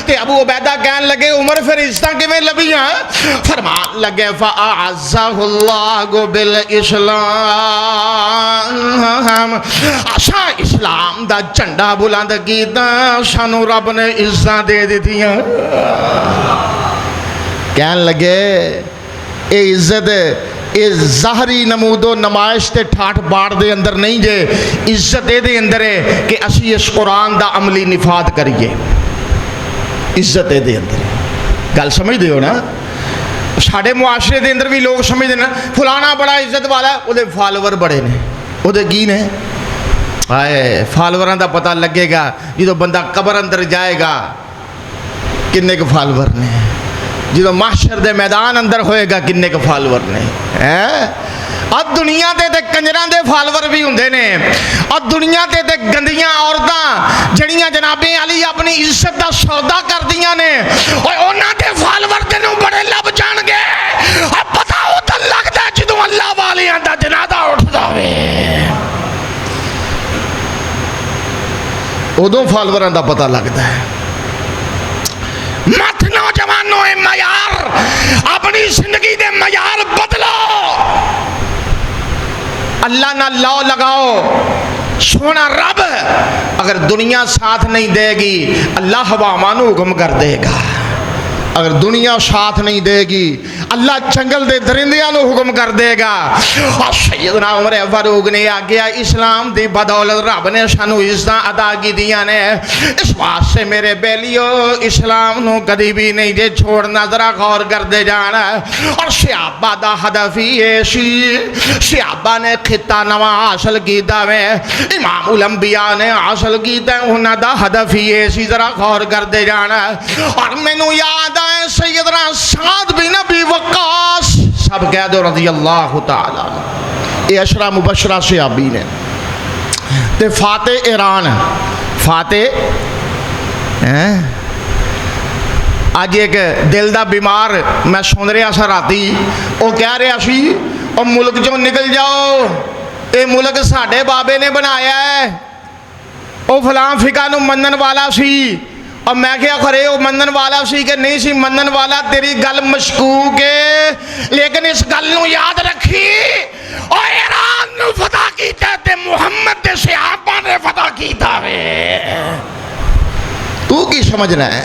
تے ابو عبیدہ کہن لگے عمر پھر عزتاں کیویں لبیاں فرمان لگے فاعزہ اللہ بالاسلام اساں اسلام دا جھنڈا بلند کیتا سانو رب نے عزت دے دتیاں کہن لگے اے عزت یہ ظاہری نمود و نمائش تے ٹھاٹ باڑ دے اندر نہیں جے عزت دے اندر ہے کہ اسی اس قرآن دا عملی نفاذ کریے عزت دے اندر گل سمجھ دیو نا. ساڈے معاشرے دے اندر بھی لوگ سمجھتے ہیں فلانا بڑا عزت والا وہ فالوور بڑے نے. وہ کی نے ہائے فالوراں دا پتہ لگے گا جدو بندہ قبر اندر جائے گا کنے کے فالوور نے. جدو محشر دے میدان اندر ہوئے گا کنے کے فالوور نے. اور دنیا تے کنجراں دے فالوور بھی ہوندے نے. اور دنیا تے گندیاں عورتاں جڑیاں جناب علی اپنی عزت دا سودا کردیاں نے اور انہاں دے فالوور تینوں بڑے لب جان گے. اور پتہ او تے لگدا جدوں اللہ والیاں دا جنازہ اٹھدا وے ادوں فالوراں دا پتہ لگدا ہے. مت نوجوانوں معیار اپنی زندگی دے معیار بدلو. اللہ نہ لاؤ لگاؤ. سونا رب اگر دنیا ساتھ نہیں دے گی اللہ ہوا نو حکم کر دے گا. اگر دنیا ساتھ نہیں دے گی اللہ جنگل دے درندیاں نو حکم کر دے گا. اور سیدنا عمر فاروق نے آگیا اسلام دی بدولت رب نے سانو عزتاں عطا کی دیاں نے. اس واسطے میرے بیلیو اسلام نو کدی بھی نہیں جے چھوڑنا. ذرا غور کر دے جانا. اور صحابہ دا ہدف یہ سی. صحابہ نے خطہ نواں حاصل کیتا وے امام الانبیاء نے حاصل کیتا انہاں دا ہدف یہ سی. ذرا غور کر دے جانا. اور مینوں یاد سیدنا سعد بن ابی وقاص سب کہہ دو رضی اللہ تعالی. یہ عشرہ مبشرہ صحابی نے. تے فاتح ایران فاتح اج ایک دل دا بیمار میں سن رہا سا راتی وہ کہہ رہا سی اور ملک چوں نکل جاؤ یہ ملک ساڈے بابے نے بنایا ہے. وہ فلاں فقہ نو منن والا سی. اور میں کیا کرے وہ منن والا سی کہ نہیں سی منن والا تیری گل مشکوک ہے لیکن اس گل نو یاد رکھی اور ایران نو فتح کیتا تے محمد دے صحابہ نے فتح کیتا وے. تو کی سمجھنا ہے؟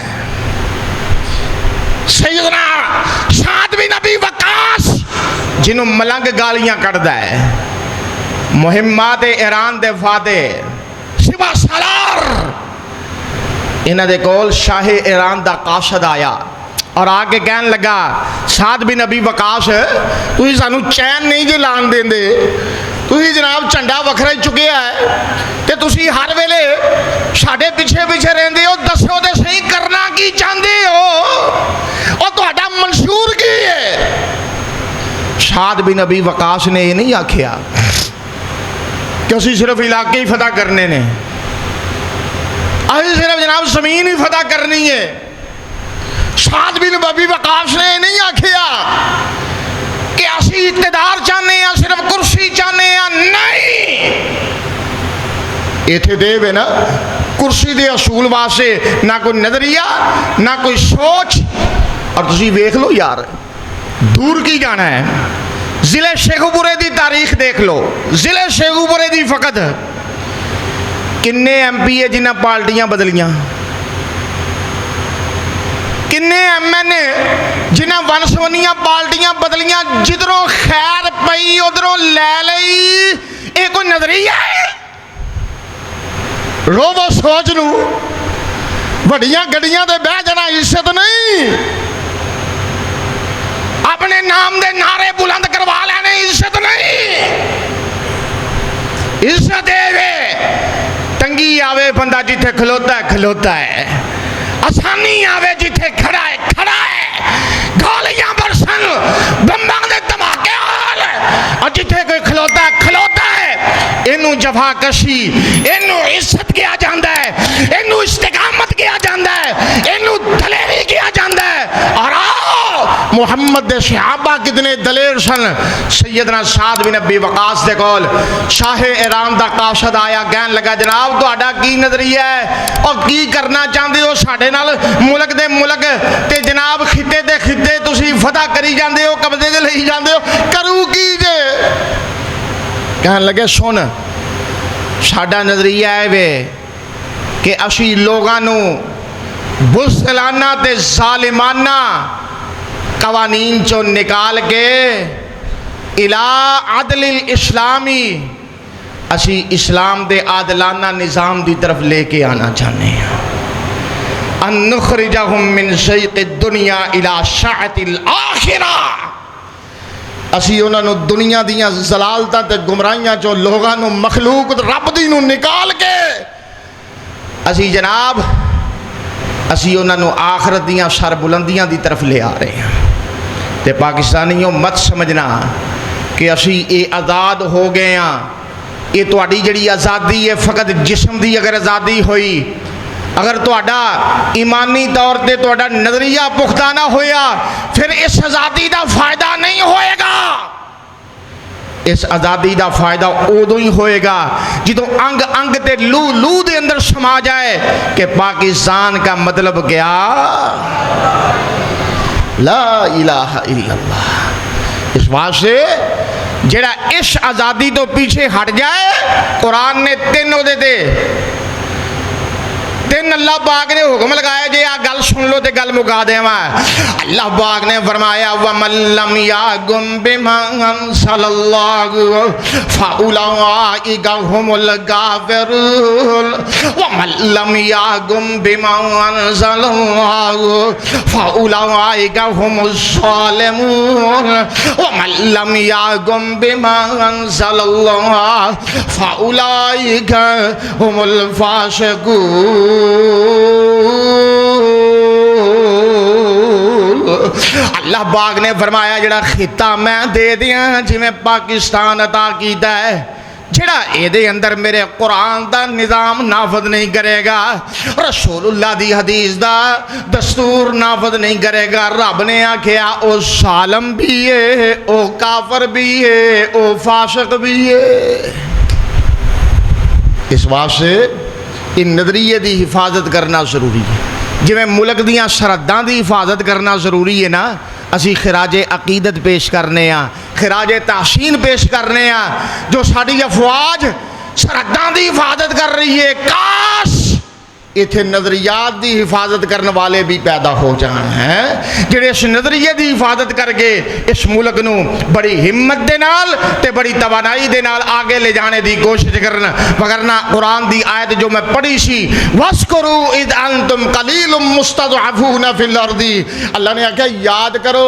سیدنا سعد بن ابی وقاص جنہوں ملنگ گالیاں کردہ ہے مہمات ایران دے فاتح سوا سالار انہاں دے کول شاہ ایران دا قاصد آیا اور آگے کہن لگا سعد بن ابی وقاص تسی سانو چین نہیں جے لان دین دے. تسی جناب جھنڈا وکھرا ہی چکیا ہے تے تسی ہر ویلے ساڈے پیچھے پیچھے رہندے ہو. دسو تے صحیح کرنا کی چاہندے ہو اور تہاڈا منشور کی ہے؟ سعد بن ابی وقاص نے یہ نہیں آکھیا کہ اسی صرف علاقے ہی فتح کرنے نے اسی صرف جناب زمین ہی فتح کرنی ہے. سعد بن ابی وقاص نے یہ نہیں آکھیا کہ اسی اقتدار چاہنے ہیں صرف کرسی چاہنے ہیں. نہیں ایتھے دے وے نا کرسی دے اصول واسطے نہ کوئی نظریہ نہ کوئی سوچ. اور تسی ویکھ لو یار دور کی جانا ہے. ضلع شیخوپورے دی تاریخ دیکھ لو. ضلع شیخوپورے دی فقط کنے ایم پی ہے جنہیں پارٹیاں بدلیاں, کنے ایم این اے جنہیں ونسونیاں پارٹیاں بدلیاں, جدروں خیر پئی ادھروں لے لئی. یہ کوئی نظریہ ہے؟ رو وہ سوچ لو بڑیاں گڑیاں دے بہ جانا عزت نہیں, اپنے نام دے نعرے بلند کروا لینے عزت نہیں. عزت دے وے تنگی آوے بندہ جتھے کھلوتا ہے کھلوتا ہے, آسانی آوے جتھے کھڑا ہے کھڑا ہے, گولیاں برسن بمباں دے دھماکے حال اور جتھے کوئی کھلوتا ہے کھلوتا ہے. اینو جفا کشی اینو عزت کیا جاندہ ہے, اینو استقامت کیا جاندہ ہے, اینو دلیری کیا جاندہ ہے. اور آؤ محمد دے صحابہ کتنے دلیر سن. سیدنا سعد بن ابی وقاص دے کول شاہ ایران دا قاصد آیا, کہن لگا جناب تہاڈا کی نظریہ ہے اور کی کرنا چاہندے ہو ساڈے نال؟ ملک دے ملک تے جناب خطے دے خطے تسی فتح کری جاندے ہو, قبضے دے لئی جاندے ہو, کرو کی جے؟ کہن لگے سن ساڈا نظریہ ہے وے کہ اسی لوگاں نو بزدلانہ تے ظالمانہ قوانین چو نکال کے الہ عدل الاسلامی اسی اسلام دے عادلانہ نظام دی طرف لے کے آنا چاہنے ہیں. ان نخرجہم من شیق الدنیا الی شعت الاخرہ، اسی انہاں نو دنیا دیاں زلالتاں تے گمراہیاں چوں لوگاں نو مخلوق رب دی نو نکال کے اسی جناب اسی انہاں نو آخرت دیاں سر بلندیاں دی طرف لے آ رہے ہیں۔ تے پاکستانیوں مت سمجھنا کہ اسی اے آزاد ہو گئے ہاں، یہ تہاڈی جڑی آزادی ہے فقط جسم دی اگر آزادی ہوئی، اگر تہاڈا ایمانی طور تے تہاڈا نظریہ پختہ نہ ہویا پھر اس آزادی دا فائدہ نہیں ہوئے گا۔ اس آزادی دا فائدہ ادو ہی ہوئے گا جدو انگ انگ تے لو لو دے اندر سما جائے کہ پاکستان کا مطلب کیا، لا الہ الا اللہ۔ اس واسطے جڑا اس آزادی تو پیچھے ہٹ جائے، قرآن نے تین دے دے تین اللہ پاک نے حکم لگایا جے آ گل سن لو تے گل مکا دیواں۔ اللہ پاک نے فرمایا وَمَن لَّمْ يَحْكُم بِمَا أَنزَلَ اللَّهُ فَأُولَٰئِكَ هُمُ الْكَافِرُونَ وَمَن لَّمْ يَحْكُم بِمَا أَنزَلَ اللَّهُ فَأُولَٰئِكَ هُمُ الظَّالِمُونَ وَمَن لَّمْ يَحْكُم بِمَا أَنزَلَ اللَّهُ فَأُولَٰئِكَ هُمُ الْفَاسِقُونَ۔ اللہ پاک نے فرمایا جڑا خطہ میں دے دیاں جی میں پاکستان عطا کیتا ہے، جڑا اے دے اندر میرے قرآن دا نظام نافذ نہیں کرے گا، رسول اللہ دی حدیث دا دستور نافذ نہیں کرے گا، رب نے آکھیا او ظالم بھی ہے، او کافر بھی ہے، او فاسق بھی ہے۔ اس واسطے ان نظریے دی حفاظت کرنا ضروری ہے، جی میں ملک دیاں سرحداں دی حفاظت کرنا ضروری ہے نا، اسی خراج عقیدت پیش کرنے ہاں، خراج تحسین پیش کرنے ہاں، جو ساڈی افواج سرحداں دی حفاظت کر رہی ہے، کاش ایتھے نظریات دی حفاظت کرنے والے بھی پیدا ہو جان ہیں جڑے اس نظریے دی حفاظت کر کے اس ملک نو بڑی ہمت دے نال تے بڑی توانائی دے نال آگے لے جانے دی کوشش کرنا۔ وگرنہ قرآن دی آیت جو میں پڑھی سی وَاسْكُرُوا اِذْ أَنْتُمْ قَلِيلٌ مُسْتَضْعَفُونَ فِي الْأَرْضِ، اللہ نے کہا یاد کرو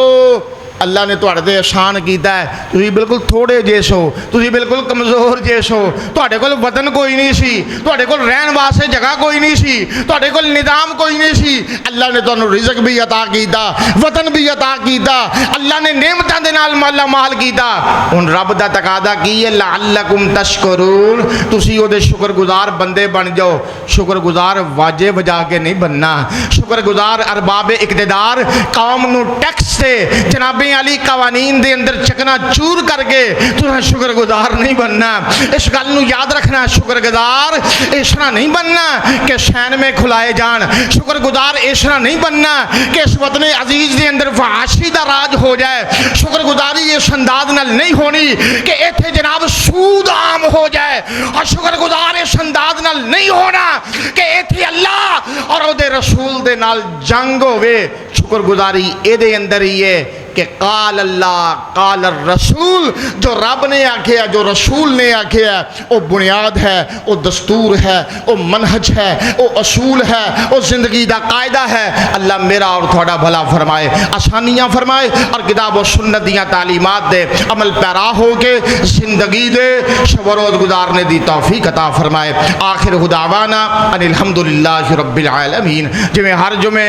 اللہ نے تہاڈے تے احسان کیتا ہے، تسی بالکل تھوڑے جیسو، تسی بالکل کمزور جیسو، تہاڈے کول وطن کوئی نہیں سی، تہاڈے کول رہن واسطے جگہ کوئی نہیں سی، تہاڈے کول نظام کوئی نہیں سی، اللہ نے تانوں رزق بھی عطا کیتا، وطن بھی عطا کیتا، اللہ نے نعمتاں دے نال مالا مال کیتا۔ ہن رب دا تقاضا کی ہے لعلکم تشکرون، تسی او دے شکر گزار بندے بن جاؤ۔ شکر گزار واجب بجا کے نہیں بننا، شکر گزار ارباب اقتدار قوم نو ٹیکس تے جناب علی قوانین دے اندر چکنا چور کر کے تمہیں شکر گزار نہیں بننا۔ اس گل نو یاد رکھنا، شکر گزار اس طرح نہیں بننا کہ شین میں کھلائے جان، شکر گزار اس طرح نہیں بننا کہ اس وطن عزیز دے اندر فحاشی دا راج ہو جائے، شکر گزاری اس انداز نال نہیں ہونی کہ ایتھے جناب سود عام ہو جائے، اور شکر گزار اس انداز نال نہیں ہونا کہ ایتھے اللہ اور او دے رسول دے نال جنگ ہوئے۔ شکر گزاری اے دے اندر ہی ہے کہ قال اللہ قال الرسول، جو رب نے آکھیا جو رسول نے آکھیا وہ بنیاد ہے، وہ دستور ہے، وہ منہج ہے، وہ اصول ہے، وہ زندگی دا قاعدہ ہے۔ اللہ میرا اور تھوڑا بھلا فرمائے، آسانیاں فرمائے، اور کتاب و سنت دیاں تعلیمات دے عمل پیرا ہو کے زندگی دے شب و روز گزارنے دی توفیق عطا فرمائے۔ آخر دعوانا ان الحمدللہ رب العالمین۔ جی میں ہر جمعے